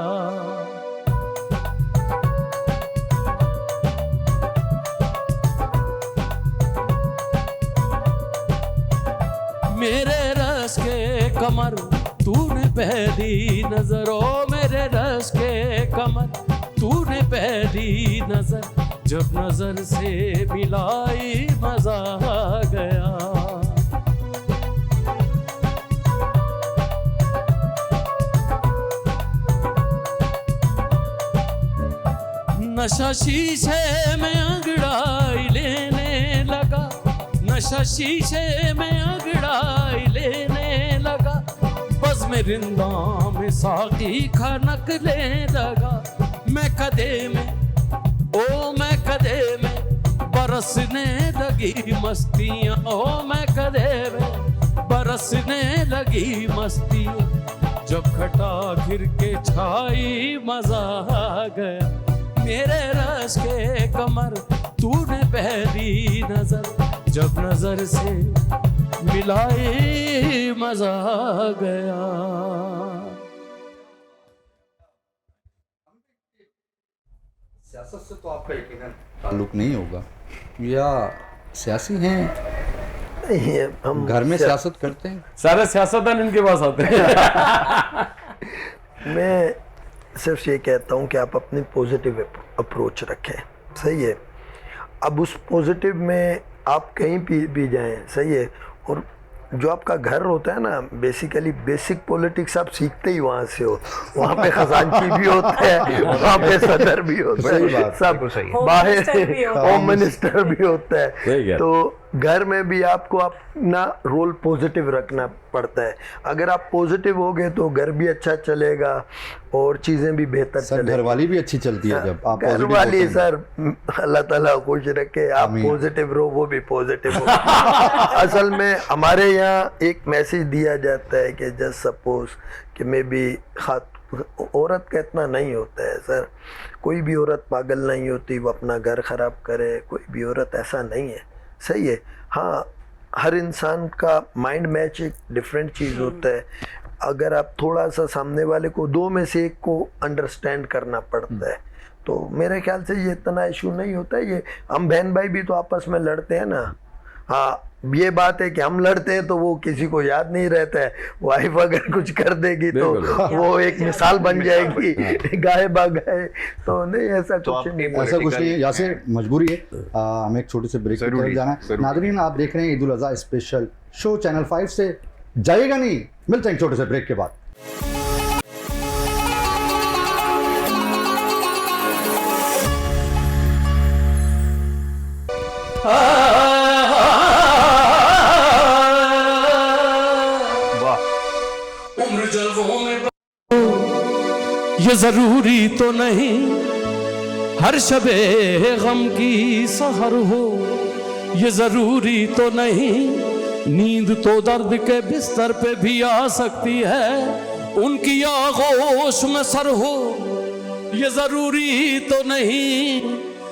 मेरे रस के कमर तूने पहली नजर, ओ मेरे रस के कमर तूने पहली नजर, जब नजर से मिलाई मजा आ गया। नशा शीशे में अंगड़ाई लेने लगा, नशा शीशे में अंगड़ाई लेने लगा, बस में रिंदा में साकी खनक ले लगा। मैं कदे में ओ मैं कदे में बरसने लगी मस्तियाँ, ओ मैं कदे में बरसने लगी मस्तियाँ, जब खटा घिर के छाई मजा आ गया। मेरे रस के कमर तूने पहली नजर, जब नजर से मिलाई मजा आ गया। सियासत से तो आपका यकीनन ताल्लुक नहीं होगा, या सियासी हैं? ये हम घर में सियासत करते हैं? सारे सियासतदान इनके पास आते हैं। मैं सिर्फ ये कहता हूँ कि आप अपनी पॉजिटिव अप्रोच रखें, सही है। अब उस पॉजिटिव में आप कहीं भी जाएं, सही है। और जो आपका घर होता है ना, बेसिकली बेसिक पॉलिटिक्स आप सीखते ही वहाँ से हो। वहाँ पे खजांची भी होता है, वहाँ पे सदर भी होता है, सब बाहर होम मिनिस्टर भी होता है। तो घर में भी आपको अपना रोल पॉजिटिव रखना पड़ता है। अगर आप पॉजिटिव हो गए तो घर भी अच्छा चलेगा और चीज़ें भी बेहतर चलेंगी। घरवाली भी अच्छी चलती है जब आप पॉजिटिव घरवाली होते हैं। सर अल्लाह ताला खुश रखे, आप पॉजिटिव रहो वो भी पॉजिटिव हो। असल में हमारे यहाँ एक मैसेज दिया जाता है कि जस्ट सपोज कि मे बी औरत का इतना नहीं होता है सर, कोई भी औरत पागल नहीं होती वो अपना घर ख़राब करे, कोई भी औरत ऐसा नहीं है, सही है। हाँ, हर इंसान का माइंड मैच एक डिफरेंट चीज़ होता है। अगर आप थोड़ा सा सामने वाले को, दो में से एक को अंडरस्टैंड करना पड़ता है, तो मेरे ख्याल से ये इतना इशू नहीं होता है। ये हम बहन भाई भी तो आपस में लड़ते हैं ना। हाँ, ये बात है कि हम लड़ते हैं तो वो किसी को याद नहीं रहता है। वाइफ अगर कुछ कर देगी तो वो एक मिसाल बन जाएगी, गाय बागाए। तो नहीं, ऐसा कुछ नहीं, ऐसा कुछ नहीं है। यासिर, मजबूरी है, हमें एक छोटे से ब्रेक की तरफ जाना है। नादरीन, आप देख रहे हैं Eid ul Azha special show channel 5 से। जाइएगा नहीं, मिलते हैं छोटे से ब्रेक के बाद। उम्र जलवों में ये जरूरी तो नहीं हर शबे गम की सहर हो, ये जरूरी तो नहीं नींद तो दर्द के बिस्तर पे भी आ सकती है, उनकी आगोश में सर हो। ये जरूरी तो नहीं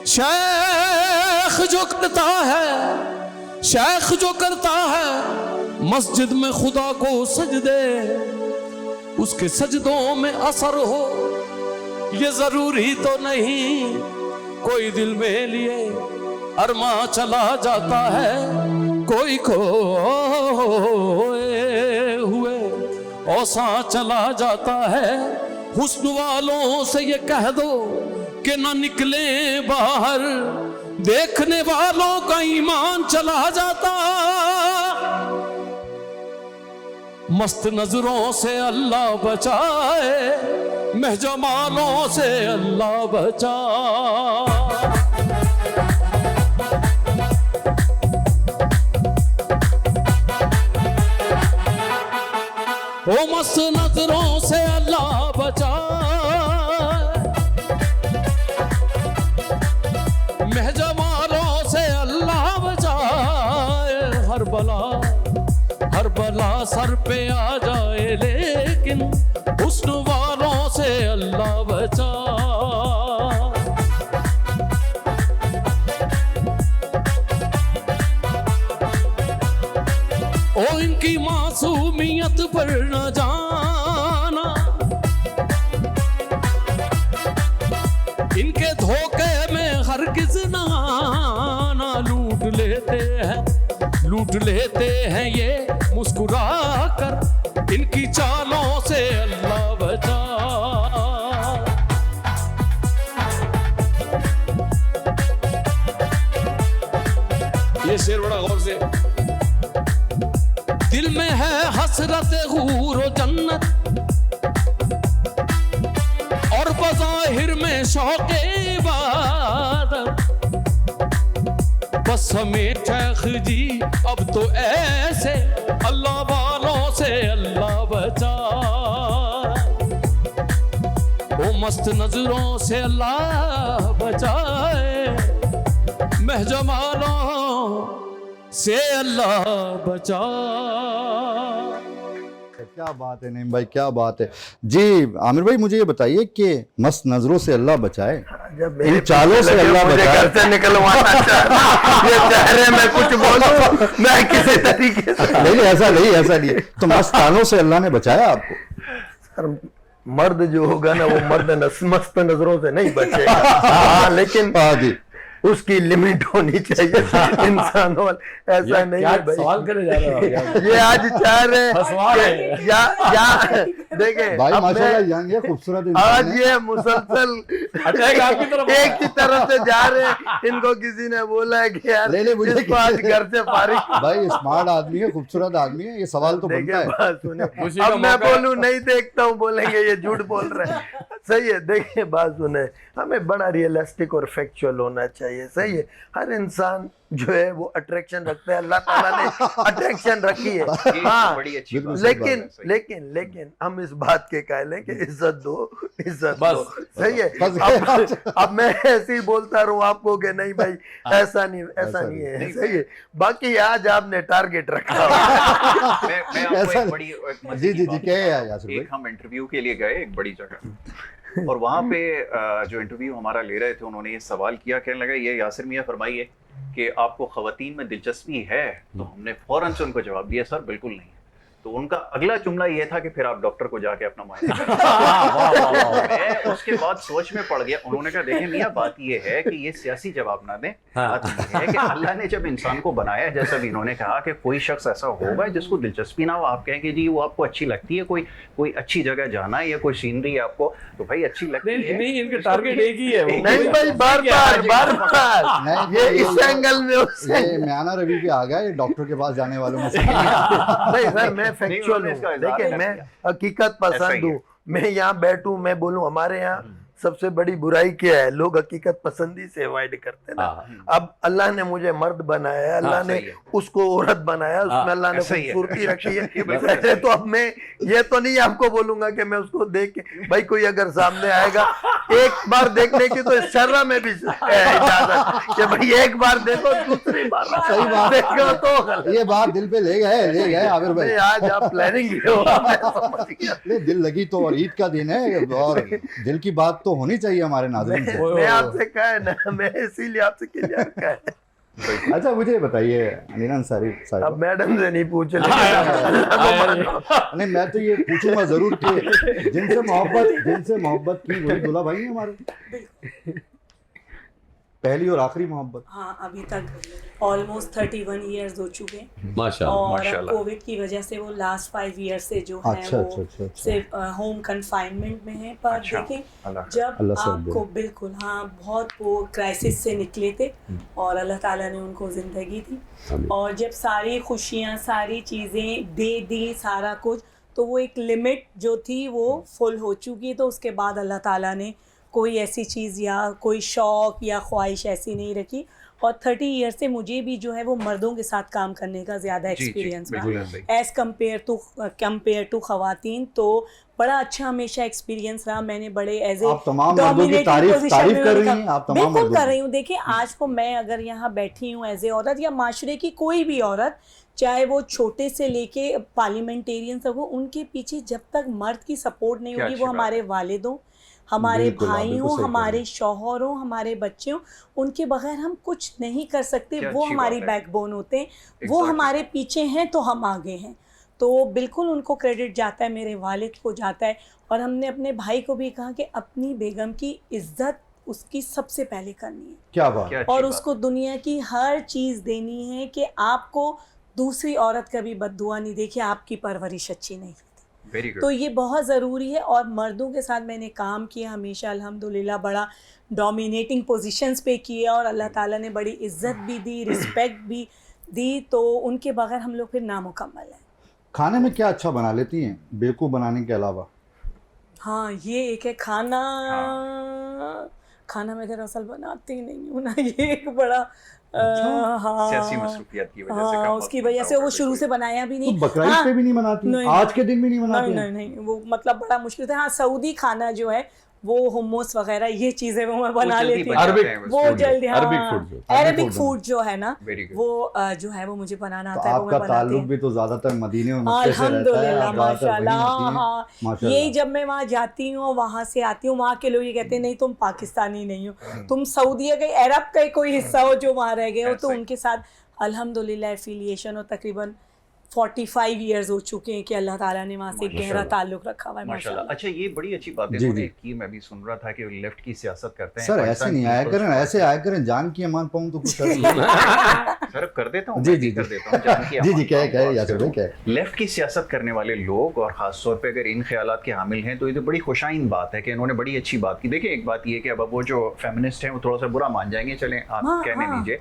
शेख जो करता है, शेख जो करता है मस्जिद में खुदा को सजदे, उसके सजदों में असर हो। ये जरूरी तो नहीं कोई दिल में लिए अरमा चला जाता है, कोई खोए हुए औसा चला जाता है। हुस्न वालों से ये कह दो कि ना निकले बाहर, देखने वालों का ईमान चला जाता। मस्त नजरों से अल्लाह बचाए, महजमालों से अल्लाह बचाए। ओ मस्त नजरों से अल्लाह बचाए, महजमालों से अल्लाह बचाए। हर बला सर पे आ जाए, लेकिन हुस्न वालों से अल्लाह बचाए। ओ इनकी मासूमियत पर न जाना, इनके धोखे में हरगिज़ न आना। लूट लेते हैं ये मुस्कुरा कर, इनकी चालों से अल्लाह बचा। ये शेर बड़ा गौर से। दिल में है हसरत हूर जन्नत, और बज़ाहिर में शौक़े इबादत। बस हमें शेख जी अब तो ऐसे अल्लाह वालों से अल्लाह बचा। ओ मस्त नजरों से अल्लाह बचाए, महजमालों से अल्लाह बचा। क्या बात है नईम भाई, क्या बात है जी। आमिर भाई मुझे ये बताइए कि मस्त नजरों से अल्लाह बचाए, जब इन चालों से अल्लाह मुझे बचाए। घर से निकलवाना चाहता, ये चेहरे में कुछ बोलूं मैं किसी तरीके से। नहीं ऐसा नहीं है। तो मस्त चालों से अल्लाह ने बचाया आपको। सर मर्द जो होगा ना वो मर्द मस्त नजरों से नहीं बचेगा। हाँ लेकिन हाँ जी, उसकी लिमिट होनी चाहिए इंसान वाल। ऐसा नहीं है भाई। सवाल करे जा रहा है ये आज चाह रहे सवाल है। या देखें भाई अब माशाल्लाह मैं- यंग है, खूबसूरत इंसान आज है। ये मुसलसल अटैक आपकी तरफ एक की तरफ से जा रहे हैं। इनको किसी ने बोला है कि यार नहीं, मुझे इसको आज घर से फारिग। भाई स्मार्ट आदमी है, खूबसूरत आदमी है, ये सवाल तो बनता देखिए है। बात सुने, खुशी का अब मैं मौका है। बोलूं नहीं देखता हूँ, बोलेंगे ये झूठ बोल रहे हैं। सही है, देखिए बात सुने, हमें बड़ा रियलिस्टिक और फैक्चुअल होना चाहिए। सही है, हर इंसान जो है वो अट्रैक्शन रखता है, अल्लाह ताला ने अट्रैक्शन रखी है। ये हाँ बड़ी अच्छी बिल्कुल बात सही है। लेकिन सही। लेकिन हम इस बात के कायल हैं कि इज्जत दो। बस। सही है। बस। अब मैं ऐसे ही बोलता रहूं आपको कि नहीं भाई ऐसा नहीं है। सही है, बाकी आज आपने टारगेट रखा हुआ। मैं आपको ऐसा एक बड़ी एक मजे जी की जी बात क्या है यासिर एक भाई? हम इंटरव्यू के लिए गए एक बड़ी जगह, और वहाँ पे जो इंटरव्यू हमारा ले रहे थे उन्होंने ये सवाल किया, कहने लगा ये यासिर मियां फरमाइए कि आपको खवातीन में दिलचस्पी है? तो हमने फौरन से उनको जवाब दिया सर बिल्कुल नहीं। तो उनका अगला जुमला ये था कि फिर आप डॉक्टर को जाके अपना मुआयना करें। मैं उसके बाद सोच में पड़ गया। उन्होंने कहा देखें मियां बात ये है कि ये सियासी जवाब ना दें, बात ये है कि अल्लाह ने जब इंसान को बनाया, जैसा भी इन्होंने कहा कि कोई शख्स ऐसा होगा जिसको दिलचस्पी ना हो, आप कहें कि जी वो आपको अच्छी लगती है, कोई अच्छी जगह जाना है या कोई सीनरी आपको, तो भाई अच्छी लगती है। नहीं इनके टारगेट एक ही है। वो नहीं भाई बार नहीं, ये ये- इस एंगल में उससे ये म्याना रवि पे आ गया, ये डॉक्टर के पास जाने वालों में से। नहीं सर मैं फैक्चुअल उन्होंने इसका हूँ। इजहार देखिए कर मैं दिया। हकीकत ऐसा पसंद ही है। हूँ। मैं यहाँ बैठूं मैं बोलूं, हमारे यहाँ सबसे बड़ी बुराई क्या है, लोग हकीकत पसंदी से अवॉइड करते हैं ना। हाँ। अब अल्लाह ने मुझे मर्द बनाया है, अल्लाह ने सही है। उसको औरत बनाया, उसमें अल्लाह ने सही है। खूबसूरती रखी है। बिल्कुल वैसे तो अब मैं ये तो नहीं आपको बोलूंगा कि मैं उसको देख के, भाई कोई अगर सामने आएगा एक बार देखने की तो इस शर्रा में भी इजाजत कि भाई एक बार देखो, दूसरी बार सही बात। देखो तो गलत। ये बात दिल पे ले गए आमिर भाई। नहीं, आज आप प्लानिंग मैं समझ गया। नहीं दिल लगी तो, और ईद का दिन है और दिल की बात तो होनी चाहिए हमारे नाज़रीन से। मैं आपसे कहा है ना, मैं इसीलिए आपसे क्लियर कहा है। अच्छा मुझे बताइए अनीना अंसारी अब साहब, मैडम से नहीं पूछ हाँ, रहे। नहीं मैं तो ये पूछूंगा जरूर कि जिनसे मोहब्बत की वही दूल्हा भाई है हमारे। पहली और आखिरी मोहब्बत? हाँ, अभी तक ऑलमोस्ट 31 ईयर्स हो चुके हैं माशाल्लाह। और माशाल्लाह। कोविड की वजह से वो लास्ट 5 ईयर से जो है अच्छा, वो अच्छा, अच्छा, अच्छा। सिर्फ होम कन्फाइनमेंट में है। पर अच्छा, देखें, अल्लाह जब अल्लाह सब आपको बिल्कुल हाँ बहुत वो क्राइसिस से निकले थे और अल्लाह ताला ने उनको ज़िंदगी दी आमीन। और जब सारी खुशियाँ सारी चीज़ें दे दी सारा कुछ, तो वो एक लिमिट जो थी वो फुल हो चुकी, तो उसके बाद अल्लाह ताला ने कोई ऐसी चीज़ या कोई शौक़ या ख्वाहिश ऐसी नहीं रखी। और 30 ईयर से मुझे भी जो है वो मर्दों के साथ काम करने का ज़्यादा जी, एक्सपीरियंस बिल्कुल रहा सही। एज़ कंपेयर टू ख़वातीन। तो बड़ा अच्छा हमेशा एक्सपीरियंस रहा। मैंने बड़े एज आप तमाम मर्दों की तारीफ कर रही हैं, आप तमाम बिल्कुल मर्दों कर की। रही हूँ। देखिए, आज को मैं अगर यहाँ बैठी हूँ एज ए औरत या माशरे की कोई भी औरत, चाहे वो छोटे से लेके पार्लियामेंटेरियन तक हो, उनके पीछे जब तक मर्द की सपोर्ट नहीं क्या होगी, अच्छी वो बात हमारे वालिदों, हमारे बिल्कुल, आप भाई बिल्कुल हों, सही कह रहे हमारे हैं। शौहर हों, हमारे बच्चे हों, उनके बगैर हम कुछ नहीं कर सकते। क्या वो अच्छी हमारी बात है। बैकबोन होते हैं, वो Exactly. हमारे पीछे हैं तो हम आगे हैं। तो बिल्कुल उनको क्रेडिट जाता है, मेरे वालिद को जाता है। और हमने अपने भाई को भी कहा कि अपनी बेगम की इज्जत उसकी सबसे पहले करनी है क्या बात? क्या अच्छी और बात उसको दुनिया की हर चीज़ देनी है कि आपको दूसरी औरत कभी बद्दुआ नहीं देखी, आपकी परवरिश अच्छी नहीं हुई। Very good. तो ये बहुत ज़रूरी है। और मर्दों के साथ मैंने काम किया हमेशा, अल्हम्दुलिल्लाह बड़ा डोमिनेटिंग पोजीशंस पे किए और अल्लाह ताला ने बड़ी इज्जत भी दी, रिस्पेक्ट भी दी। तो उनके बगैर हम लोग फिर नामुकम्मल हैं। खाने में क्या अच्छा बना लेती हैं बेवकूफ़ बनाने के अलावा? हाँ, ये एक है खाना। खाना मैं दरअसल बनाती ही नहीं हूँ ना, ये एक बड़ा सियासी हाँ मसरूफियत की वजह से हाँ, कम उसकी वक्त वजह से मिलता वो होगा शुरू बिल्कुल। से बनाया भी तो नहीं। बकरीद हाँ, पे भी नहीं बनाती? नहीं, आज के दिन भी नहीं बनाती नहीं हैं? नहीं नहीं, वो मतलब बड़ा मुश्किल था। हाँ, सऊदी खाना जो है वो हुम्मस वगैरह ये चीज़ें वो मैं बना जल्दी लेती बन हूँ। जाते अरबिक हैं बस वो food। जल्दी अरबिक हाँ, फूड जो अरबिक food फूड जो है ना, Very good। वो जो है वो मुझे बनाना तो आता है, वो आपका मैं बनाती ताल्लुक हूँ। भी तो ज़्यादातर मदीने और मक्के से रहता है, अल्हम्दुलिल्लाह, आप ज़्यादातर वहीं माशाल्लाह। होती हैं। हाँ, माशाल्लाह। यही जब मैं वहाँ जाती हूँ, वहाँ से आती हूँ, वहाँ के लोग ये कहते हैं नहीं तुम पाकिस्तानी नहीं हो, तुम सऊदी के अरब का ही कोई हिस्सा हो जो वहाँ रह गए हो। तो ऐसे ही। उनके साथ अल्हम्दुलिल्लाह एफिलिएशन और तकरीबन 45 ईयर्स हो चुके हैं कि अल्लाह ताला ने वहाँ से एक गहरा ताल्लुक रखा हुआ है माशाल्लाह। माशाल्लाह। अच्छा, ये बड़ी अच्छी बात है जी, उन्होंने जी। की। मैं भी सुन रहा था कि लेफ्ट की सियासत करते हैं। सर ऐसे पाकिस्तान नहीं आया People's करें, Party। ऐसे आया करें, जान की अमान पाऊँ तो कुछ अर्थ नहीं। सर अब कर देता हूँ, जी, मैं जी, भी कर जी। देता हूँ, जान की जी जी अमान क्या पाऊँ, क्या बात यासर भाई करूँ। क्या? लेफ्ट की सियासत करने वाले लोग और ख़ास तौर पे अगर इन ख्यालात के हामिल हैं तो ये तो बड़ी खुशाइन बात है कि इन्होंने बड़ी अच्छी बात की। देखिए, एक बात ये है कि अब वो जो फेमिनिस्ट हैं वो थोड़ा सा बुरा मान जाएंगे, चलें आप हाँ, कहने हाँ। दीजिए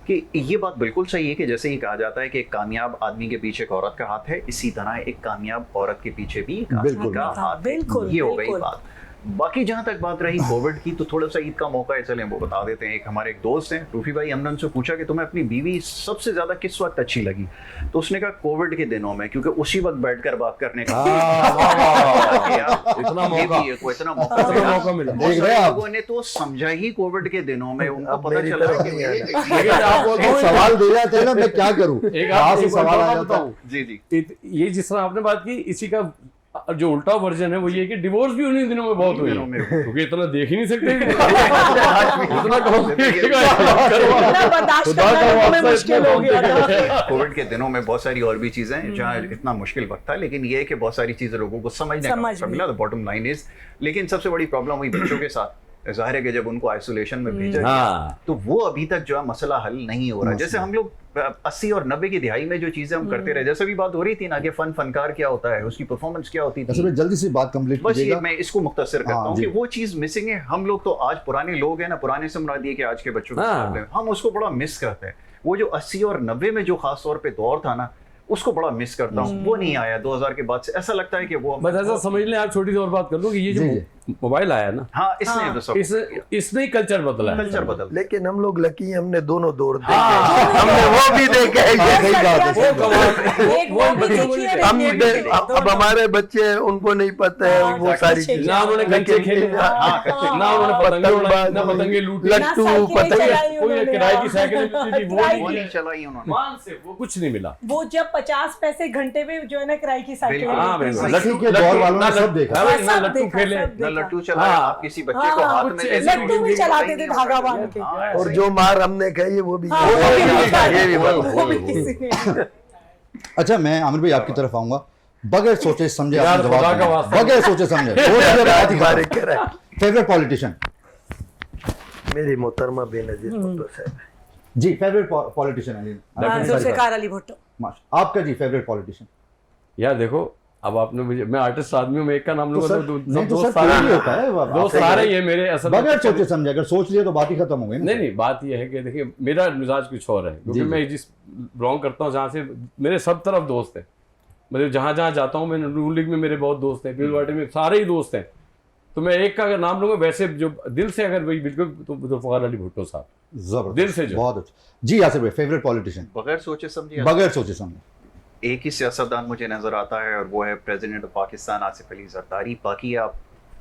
कि ये बात बिल्कुल सही है कि जैसे ही कहा जाता है कि एक कामयाब आदमी के पीछे एक औरत का हाथ है, इसी तरह एक कामयाब औरत के पीछे भी एक आदमी बिल्कुल। का हाथ है। बिल्कुल, ये हो गई बिल्कुल। बात। बाकी जहाँ तक बात रही कोविड की, तो थोड़ा सा ईद का मौका है, चलें वो बता देते हैं। एक हमारे एक दोस्त हैं रूफी भाई, हमने उनसे पूछा कि तुम्हें अपनी बीवी सबसे ज़्यादा किस वक्त अच्छी लगी, तो उसने कहा कोविड के दिनों में, क्योंकि उसी वक्त बैठकर बात करने का इतना मौका। इतना मौका इतना मिला। मौका मिला। देख रहे हैं आप? लोगों ने तो समझा ही कोविड के दिनों में, उनको अब पता मेरी चला तरफ कि नहीं आना। लेकिन आपको एक सवाल दे जाते हैं ना, मैं क्या करूँ? एक कहाँ आप से एक बार सवाल आ और जाता बताऊं, है? जी जी। ये जिस तरह आपने बात की, इसी का जो उल्टा वर्जन है वो ये कि डिवोर्स भी उन्हीं दिनों में बहुत हुई दिनों में है, हुई। क्योंकि इतना देख ही नहीं सकते इतना इतना बर्दाश्त करना तुम्हें मुश्किल हो गया था। कोविड के दिनों में बहुत सारी और भी चीजें हैं जहाँ इतना मुश्किल वक्त था, लेकिन ये है कि बहुत सारी चीजें लोगों को समझने का समझ मौका में। मिला। बॉटम लाइन इज, लेकिन सबसे बड़ी प्रॉब्लम हुई बच्चों के साथ। जाहिर है कि जब उनको आइसोलेशन में भेजा गया हाँ। तो वो अभी तक जो है मसला हल नहीं हो रहा। जैसे हम लोग 80 और 90 की दिहाई में जो चीजें हम करते रहे, जैसे भी बात हो रही थी ना कि फनकार क्या होता है, उसकी परफॉर्मेंस क्या होती यासर थी, भाई जल्दी से बात कंप्लीट बस ये कीजिएगा। मैं इसको मुख्तसर करता हाँ, हूँ जी। कि वो चीज मिसिंग है। हम लोग तो आज पुराने लोग हैं ना, पुराने से मुराद ये कि आज के बच्चों के हाँ। साथ हैं, हम उसको बड़ा मिस करते हैं। वो जो 80 और 90 में जो खास तौर पे दौर था ना, उसको बड़ा मिस करता हूँ। वो नहीं आया 2000 के बाद से। ऐसा लगता है कि वो बस ऐसा समझ लें आप, छोटी सी और बात कर लो कि ये जी, जो मोबाइल आया ना, हाँ, इसने हाँ। तो सब इसने ही कल्चर बदला है। कल्चर बदल। लेकिन हम लोग लकी हैं, हमने दोनों दौर देखे हाँ। हमने वो भी देखे हैं। हाँ, सही बात है, सही वो बात है। कमाल, एक वो भी देखी है, हम एक ये भी दे- देखी, अब दोनों। हमारे बच्चे उनको नहीं पता है हाँ, वो सारी अच्छे चीजें। ना उन्होंने कंचे लेकिन- खेले, हाँ, कच्चे। ना उन्होंने पतंगे उड़ाई, ना पतंगे लूटे, ना लट्टू साइकिलें पतंगे चलाई कोई उन्होंने, किराए की हाँ। साइकिल मिलती थी, वो किराए वो की। नहीं चलाई उन्होंने। मान से वो कुछ नहीं मिला। वो जब 50 पैसे घंटे में जो है ना किराए की साइकिल बिल्कुल। हाँ, मिलती थी। बिल्कुल। लट्टू के दौर वालों ने सब देखा। हाँ, ना सब लट्टू देखा, खेले, सब ना देखा। लट्टू चलाया, हाँ। आप किसी बच्चे को हाँ, हाथ कुछ में ऐसे लट्टू भी चलाते थे धागा बांध के। हाँ, और ऐसे जो मार हमने खाई है वो भी हाँ, वो भी देखा है। ये भी बात। वो भी किसी ने। अच्छा, मैं आमिर भाई आपकी तरफ आऊंगा। बगैर सोचे समझे यार, आपने जवाब खुदा का दिया। वास्ता। बगैर सोचे समझे। वो चीज़ें बात ही हमारे खत्म। कह रहा है। Favourite politician? मेरी मोहतरमा बेनज़ीर भुट्टो साहब है। जी फेवरेट पॉलिटिशियन जुल्फ़िकार अली भुट्टो। आपका जी फेवरेट पॉलिटिशियन? यार देखो, अब आपने मुझे, मैं आर्टिस्ट आदमी हूँ, मैं एक का नाम लूंगा तो नहीं तो दोस्त सर सारे कोई भी होता है दोस्त सारे ही है मेरे असल में। बगैर सोचे समझे, अगर सोच लिए तो बात ही खत्म हो गई ना। नहीं, बात यह है कि देखिए मेरा मिजाज कुछ और है, क्योंकि जी, मैं जिस बिलोंग करता हूँ, जहाँ से मेरे सब तरफ दोस्त हैं, मतलब जहाँ जहाँ जाता हूँ मैं, नून लीग में मेरे बहुत दोस्त हैं, पीपल पार्टी में सारे ही दोस्त हैं, तो मैं एक का अगर नाम लूंगा, वैसे जो दिल से अगर वही बिल्कुल, तो जुल्फ़िकार अली भुट्टो साहब, जबरदस्त, दिल से जो। बहुत अच्छा। जी यासिर भाई फेवरेट पॉलिटिशियन? बगैर सोचे समझे बगैर सोचे समझे एक ही सियासतदान मुझे नजर आता है, और वो है प्रेसिडेंट ऑफ पाकिस्तान आसिफ अली जरदारी। बाकी आप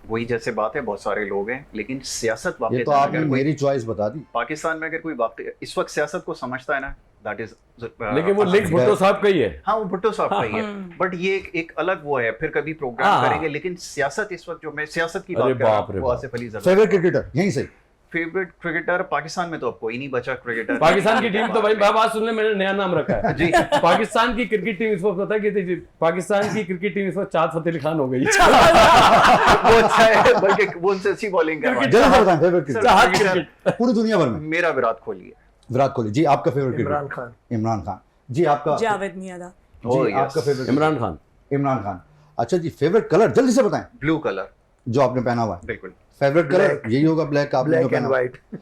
वही जैसे बात है, बहुत सारे लोग हैं, लेकिन सियासत ये तो आपने मेरी चॉइस बता दी। पाकिस्तान में अगर कोई वाकई इस वक्त सियासत को समझता है ना, दैट इज लेकिन वो लिंक भुट्टो साहब का ही है। हाँ, वो भुट्टो साहब का ही है, बट ये एक अलग वो है, फिर कभी प्रोग्राम हाँ। करेंगे। लेकिन सियासत इस वक्त जो मैं सियासत की अरे बात कर रहा बाप रे हूँ, वो बाप। आसिफ अली जरदारी। फेवरेट क्रिकेटर यहीं से? फेवरेट क्रिकेटर पाकिस्तान में तो अब कोई नहीं बचा क्रिकेटर। पाकिस्तान की टीम तो भाई बात सुन ले, मैंने नया नाम रखा है जी। पाकिस्तान की क्रिकेट टीम इस वक्त पता है कि पाकिस्तान की क्रिकेट टीम इस वक्त चाँद फतेह अली खान हो गई। वो अच्छा है, बल्कि वो उनसे अच्छी बॉलिंग कर रहा है। जल्दी से बताएं फेवरेट क्रिकेटर चाँद क्रिकेटर क्रिकेट। पूरी दुनिया भर में। मेरा विराट कोहली है। विराट कोहली जी। आपका फेवरेट क्रिकेटर? इमरान खान। इमरान खान जी। आपका? जावेद मियांदाद। Oh, जी yes. आपका फेवरेट? इमरान खान। इमरान खान। अच्छा जी, फेवरेट कलर जल्दी से बताएं ब्लू कलर। जो आपने पहना हुआ है। बिल्कुल। Favourite colour Black. यही होगा, ब्लैक आपने जो ब्लैक एंड पहना हुआ है। वाइट।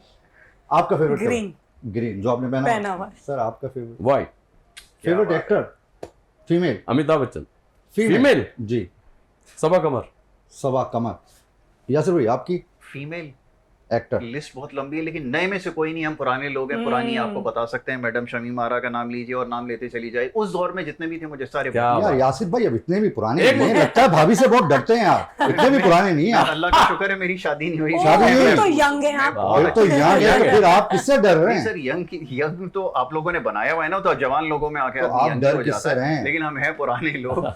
आपका फेवरेट ग्रीन। ग्रीन जो आपने पहना हुआ है। सर आपका फेवरेट? वाइट। फेवरेट बात actor? Female? Amitabh Bachchan. Female female? जी। सबा कमर। सबा कमर। यासिर भाई आपकी फीमेल एक्टर? लिस्ट बहुत लंबी है, लेकिन नए में से कोई नहीं, हम पुराने लोग हैं। पुरानी आपको बता सकते हैं, मैडम शमीम आरा का नाम लीजिए और नाम लेते चली जाए। उस दौर में जितने भी थे मुझे सारे क्या पता हैं। यार यासिर भाई अब इतने भी पुराने नहीं लगता है, भाभी से बहुत डरते हैं आप, इतने भी पुराने नहीं हैं आप। अल्लाह का शुक्र है मेरी शादी नहीं हुई। शादी नहीं ये हुई। तो यंग है आप। ये तो यहाँ गया तो फिर आप किससे डर रहे नहीं हैं? सर, यंग तो आप लोगों ने बनाया हुआ है ना, तो जवान लोगों में आके तो आदमी आप young डर हो किससे जाता रहे है, हैं? लेकिन हम हैं पुराने लोग।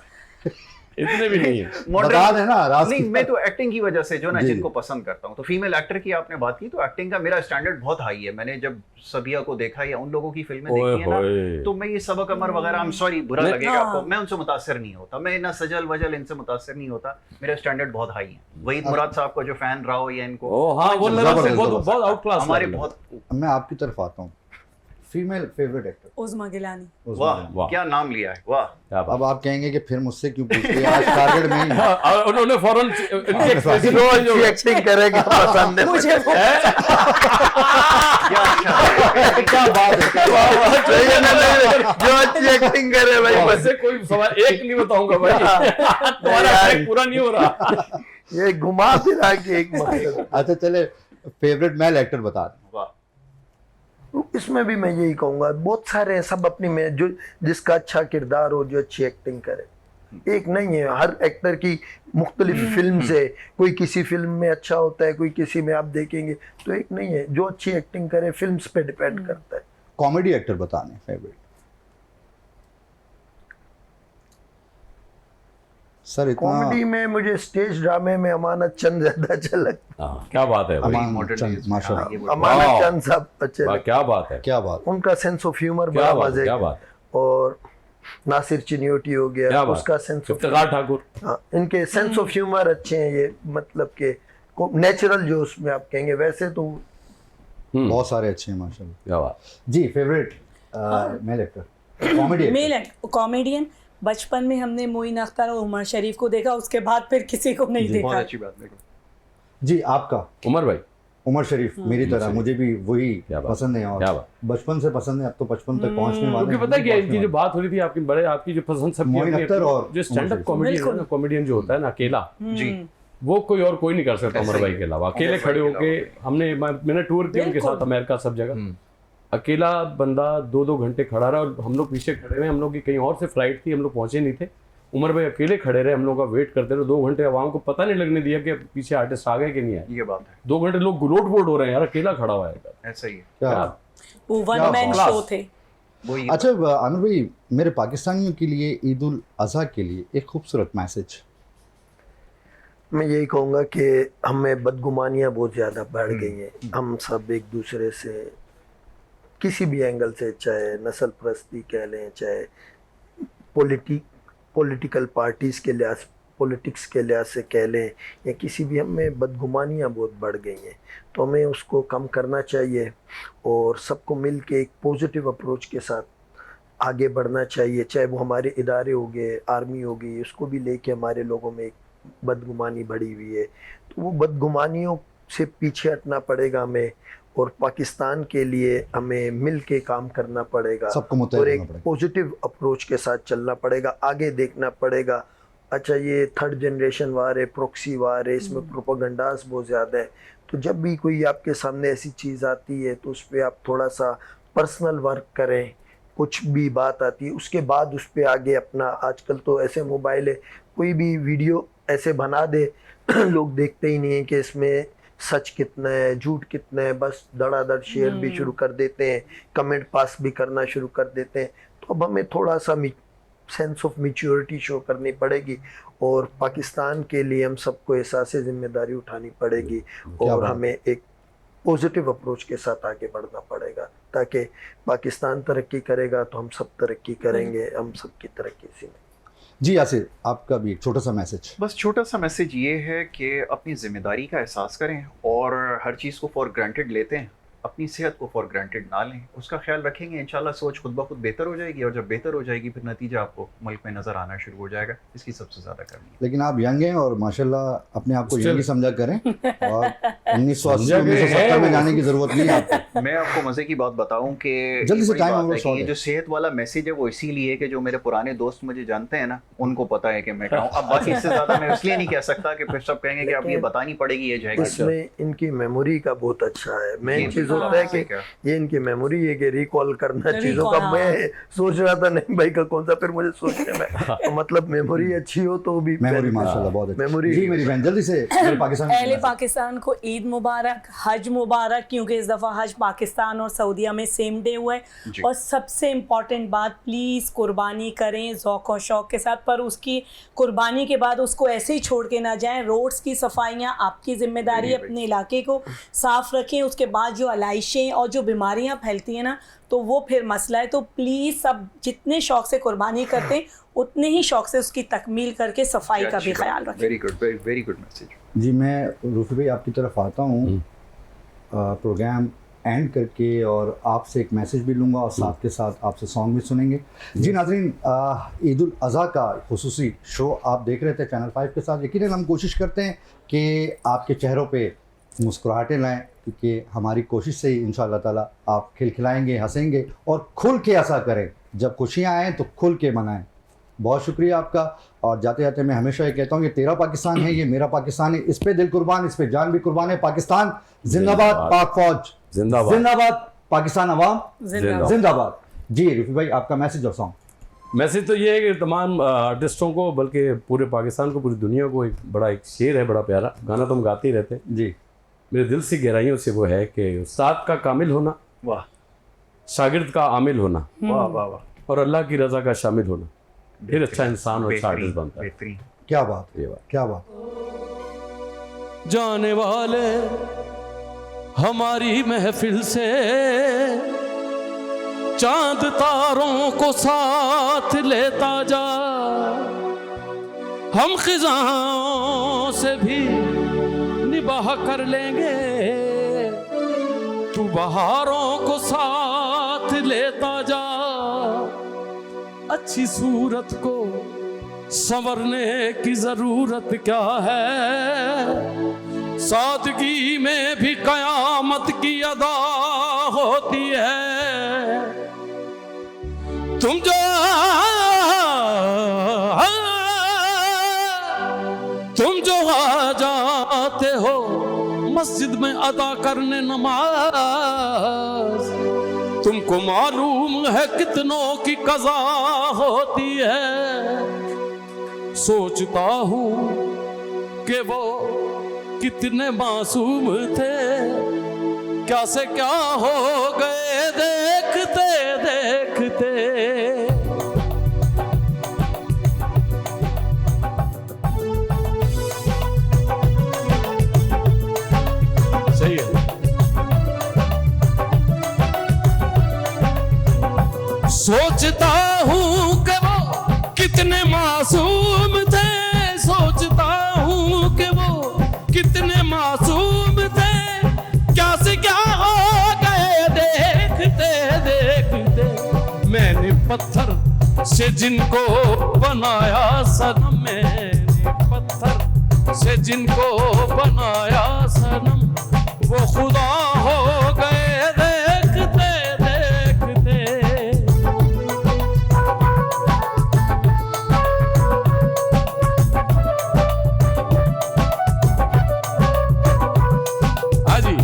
इतने भी नहीं है। बता देना राज नहीं, मैं तो एक्टिंग की वजह से जो ना जी। जिनको पसंद करता हूँ, तो फीमेल एक्टर की आपने बात की, तो एक्टिंग का मेरा स्टैंडर्ड बहुत हाई है। मैंने जब सबिया को देखा या उन लोगों की फिल्में ओए देखी है ना, होए। तो मैं ये सबा कमर वगैरह, आई एम सॉरी बुरा नहीं, लगेगा हाँ। आपको, मैं उनसे मुतासर नहीं होता। मैं ना सजल वजल इनसे मुतासर नहीं होता, मेरा स्टैंडर्ड बहुत हाई है। वहीद मुराद साहब का जो फैन रहा हो या इनको, ओ हाँ, वो लेवल से जबरदस्त, बहुत आउट क्लास हमारे बहुत। मैं आपकी तरफ आता हूँ। Female favourite actor? Uzma Gilani. वाह, वाह। क्या नाम लिया है, वाह। क्या बात। अब आप कहेंगे कि फिर मुझसे क्यों पूछते हैं, आज टारगेट में ही है। और उन्होंने फौरन इनके एक्सप्रेशन जो एक्टिंग करेगा पसंद है मुझे वो क्या अच्छा। क्या बात है, क्या बात है। जो अच्छी एक्टिंग करे भाई बस। वैसे कोई सवाल एक नहीं बताऊंगा भाई, तुम्हारा ट्रैक पूरा नहीं हो रहा। ये घुमा फिरा के एक मकसद। अच्छा चले, फेवरेट मेल एक्टर बता दें। वाह, इसमें भी मैं यही कहूंगा, बहुत सारे हैं, सब अपनी में जो जिसका अच्छा किरदार हो, जो अच्छी एक्टिंग करे। एक नहीं है, हर एक्टर की मुख्तलिफ फिल्म से, कोई किसी फिल्म में अच्छा होता है, कोई किसी में आप देखेंगे, तो एक नहीं है। जो अच्छी एक्टिंग करे फिल्म्स पे डिपेंड करता है। कॉमेडी एक्टर बताने फेवरेट? सर इतना कॉमेडी में मुझे स्टेज ड्रामे में अमानत चंद ज्यादा अच्छा लगता हाँ, क्या बात है भाई, अमान modern चंद, days में, माशाल्लाह। हाँ, ये है। वो- अमानत वाह। चंद साहब अच्छे वाह, लगते क्या बात है, क्या बात। हैं। उनका सेंस ऑफ ह्यूमर क्या बड़ा बात है, मजे क्या का। बात है, और नासिर चिन्योटी हो क्या गया, बात। उसका सेंस ऑफ, इफ्तिखार ठाकुर। हाँ, इनके सेंस ऑफ ह्यूमर अच्छे हैं। ये मतलब के नेचुरल जो उसमें आप कहेंगे, वैसे तो बहुत सारे अच्छे हैं माशाल्लाह। क्या बात। जी favourite male actor? Comedy male comedian. बचपन में हमने मोइन अख्तर और उमर शरीफ को देखा, उसके बाद फिर किसी को नहीं बहुत देखा। अच्छी बात। देखो, जी आपका? उमर भाई। उमर शरीफ मेरी तरह, मुझे भी वही क्या बात, पसंद है और क्या बात। बचपन से पसंद है। अब तो 55 तक पहुंचने वाले क्योंकि हैं, पता है क्या, पहुंचने इनकी जो वाले बात हो रही थी आपकी, बड़े आपकी जो पसंद सबकी मोइन अपनी- अख्तर और जो स्टैंड अप उमर कॉमेडियन बिल्कुल। है ना, कॉमेडियन जो होता है ना अकेला, जी, वो कोई और कोई नहीं कर सकता ऐसा उमर ही भाई है। के अलावा। अकेले उमर भाई खड़े के होके मैंने टूर किया उनके बिल्कुल। साथ अमेरिका सब जगह। अकेला बंदा 2-2 घंटे खड़ा रहा और हम लोग पीछे खड़े रहे। हम लोग की कहीं और से फ्लाइट थी, हम लोग पहुंचे नहीं थे। उमर भाई अकेले खड़े रहे, हम लोग का वेट करते रहे 2 घंटे। आवाम को पता नहीं लगने दिया कि पीछे आर्टिस्ट आ गए कि नहीं आए। ये बात है, 2 घंटे लोग लोट वोट हो रहे हैं यार, अकेला खड़ा हुआ है। ऐसा ही है। क्या क्या? वो क्या वन मैन बात। शो थे। वही अच्छा आमिर भाई, मेरे पाकिस्तानियों के लिए ईद उल अज़हा के लिए एक खूबसूरत मैसेज। मैं यही कहूँगा कि हमें बदगुमानियाँ बहुत ज़्यादा बढ़ गई हैं। हम सब एक दूसरे से किसी भी एंगल से, चाहे नस्ल परस्ती कह लें, चाहे पॉलिटिकल पार्टीज़ के लिहाज पॉलिटिक्स के लिहाज से कह लें या किसी भी, हमें बदगुमानियाँ बहुत बढ़ गई हैं, तो हमें उसको कम करना चाहिए और सबको मिल के एक पॉजिटिव अप्रोच के साथ आगे बढ़ना चाहिए। चाहे वो हमारे इदारे हो गए, आर्मी हो गई, उसको भी लेके हमारे लोगों में एक बदगुमानी बढ़ी हुई है, तो वो बदगुमानियों से पीछे हटना पड़ेगा हमें और पाकिस्तान के लिए हमें मिल के काम करना पड़ेगा सबको मुतहद और रहना एक पड़ेगा। पॉजिटिव अप्रोच के साथ चलना पड़ेगा, आगे देखना पड़ेगा। अच्छा, ये थर्ड जनरेशन वार है, प्रॉक्सी वार है, इसमें प्रोपागंडास बहुत ज़्यादा है, तो जब भी कोई आपके सामने ऐसी चीज़ आती है तो उस पर आप थोड़ा सा पर्सनल वर्क करें। कुछ भी बात आती है उसके बाद उस पर आगे अपना, आजकल तो ऐसे मोबाइल है, कोई भी वीडियो ऐसे बना दे लोग देखते ही नहीं है कि इसमें सच कितना है, झूठ कितना है, बस धड़ाधड़ शेयर भी शुरू कर देते हैं, कमेंट पास भी करना शुरू कर देते हैं। तो अब हमें थोड़ा सा सेंस ऑफ मैच्योरिटी शो करनी पड़ेगी और पाकिस्तान के लिए हम सबको एहसास जिम्मेदारी उठानी पड़ेगी और बात। हमें एक पॉजिटिव अप्रोच के साथ आगे बढ़ना पड़ेगा, ताकि पाकिस्तान तरक्की करेगा तो हम सब तरक्की करेंगे, हम सबकी तरक्की इसी में। जी यासिर, आपका भी एक छोटा सा मैसेज। बस छोटा सा मैसेज ये है कि अपनी ज़िम्मेदारी का एहसास करें और हर चीज़ को फॉर ग्रांटेड लेते हैं, अपनी सेहत को फॉर ग्रांटेड ना लें, उसका ख्याल रखेंगे, इंशाल्लाह सोच खुद ब खुद बेहतर हो जाएगी और जब बेहतर हो जाएगी फिर नतीजा आपको मुल्क में नज़र आना शुरू हो जाएगा। इसकी सबसे ज़्यादा कमी है। लेकिन आप यंग हैं और माशाल्लाह अपने आप को चल। यंग ही समझा करें और 1980 1970 में जाने की ज़रूरत नहीं है आपको। मैं आपको मज़े की बात बताऊं कि जल्दी से बड़ी टाइम बात ओवर है कि शॉर्ट ये है। जो सेहत वाला मैसेज है वो इसीलिए कि जो मेरे पुराने दोस्त मुझे जानते हैं ना, उनको पता है कि मैं क्या हूं। अब बाकी इससे ज़्यादा मैं इसलिए नहीं कह सकता कि फिर सब कहेंगे कि आप ये बतानी पड़ेगी, ये जाएगी। इसमें इनकी मेमोरी का बहुत अच्छा है। मेन जी, चीज़ हाँ, होता है सही कि कहा। ये इनकी मेमोरी है कि रिकॉल करना Recall, चीज़ों का। हाँ। मैं सोच रहा था नहीं भाई का कौन सा, फिर मुझे सोचने में तो मतलब मेमोरी अच्छी हो तो भी मेमोरी माशाल्लाह बहुत अच्छी। मेमोरी। जी मेरी बहन, जल्दी से मेरे पाकिस्तान पहले पाकिस्तान को ईद मुबारक, हज मुबारक, क्योंकि इस दफ़ा हज पाकिस्तान और सऊदीया में सेम डे हुआ है। जी। और सबसे इम्पॉर्टेंट बात, प्लीज़ कुर्बानी करें ज़ौक़ और शौक़ के साथ, पर उसकी कुर्बानी के बाद उसको ऐसे ही छोड़ के ना जाएं। रोड्स की सफाइयाँ आपकी जिम्मेदारी, अपने इलाके को साफ़ रखें। उसके बाद जो आलाइशें और जो बीमारियाँ फैलती हैं ना, तो वो फिर मसला है। तो प्लीज़ सब जितने शौक़ से कुर्बानी करते हैं उतने ही शौक़ से उसकी तकमील करके सफाई का भी ख्याल रखें। Very good, very good message. जी मैं रूफी भाई आपकी तरफ आता हूँ प्रोग्राम एंड करके और आपसे एक मैसेज भी लूँगा और साथ के साथ आपसे सॉन्ग भी सुनेंगे। जी नाज़रीन, ईद उल अज़हा का खुसूसी शो आप देख रहे थे चैनल 5 के साथ। यकीनन हम कोशिश करते हैं कि आपके चेहरों पे मुस्कुराहटें लाएं, क्योंकि हमारी कोशिश से ही इंशाअल्लाह ताला आप खिलखिलाएंगे, हंसेंगे और खुल के ऐसा करें। जब खुशियाँ आएँ तो खुल के मनाएं। बहुत शुक्रिया आपका। और जाते जाते मैं हमेशा ये कहता हूँ कि तेरा पाकिस्तान है, ये मेरा पाकिस्तान है, इस पे दिल कुर्बान, इस पे जान भी कुर्बान है। पाकिस्तान जिंदाबाद, पाक फौज जिंदाबाद, जिंदाबाद, पाकिस्तान अवाम जिंदाबाद। जिंदाबाद। जी रूफी भाई, आपका मैसेज और सॉन्ग। मैसेज तो ये है कि तमाम आर्टिस्टों को, बल्कि पूरे पाकिस्तान को, पूरी दुनिया को एक शेर है बड़ा प्यारा, गाना तो हम गाते ही रहते हैं। जी मेरे दिल से गहराइयों से वो है कि उस्ताद का कामिल होना, वाह शागिर्द का आमिल होना वाह वाह वाह, और अल्लाह की रज़ा का शामिल होना, फिर अच्छा इंसान और अच्छा बेहतरीन, आर्टिस्ट बनता है। बेहतरीन। क्या बात, ये बात। क्या बात। जाने वाले हमारी महफिल से चांद तारों को साथ लेता जा, हम खिजाओं से भी निबाह कर लेंगे, तू बहारों को साथ लेता जा। अच्छी सूरत को संवरने की जरूरत क्या है, सादगी में भी कयामत की अदा होती है। तुम जो आ जाते हो मस्जिद में अदा करने नमाज, तुमको मालूम है कितनों की कज़ा होती है। सोचता हूँ कि वो कितने मासूम थे, क्या से क्या हो गए देखते देखते। सही है। सोचता हूँ कि वो कितने मासूम थे, सोच पत्थर से जिनको बनाया सनम, मैंने पत्थर से जिनको बनाया सनम, वो खुदा हो गए देखते देखते। हाजी,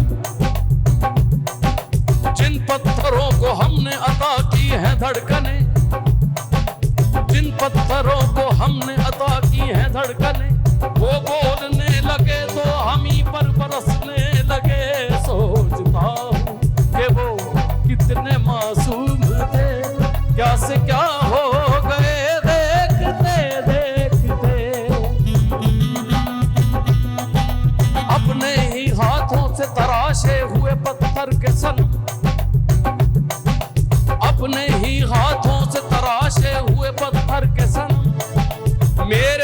जिन पत्थरों को हमने अता की है धड़कने, जिन पत्थरों को हमने अता की है धड़कने, वो बोलने लगे तो हम ही पर बरसने लगे। सोचता हूँ कि वो कितने मासूम थे, क्या से क्या हो गए देखते देखते। अपने ही हाथों से तराशे हुए पत्थर के सनम, अपने ही हाथों से तराशे हुए पत्थर के सनम, मेरे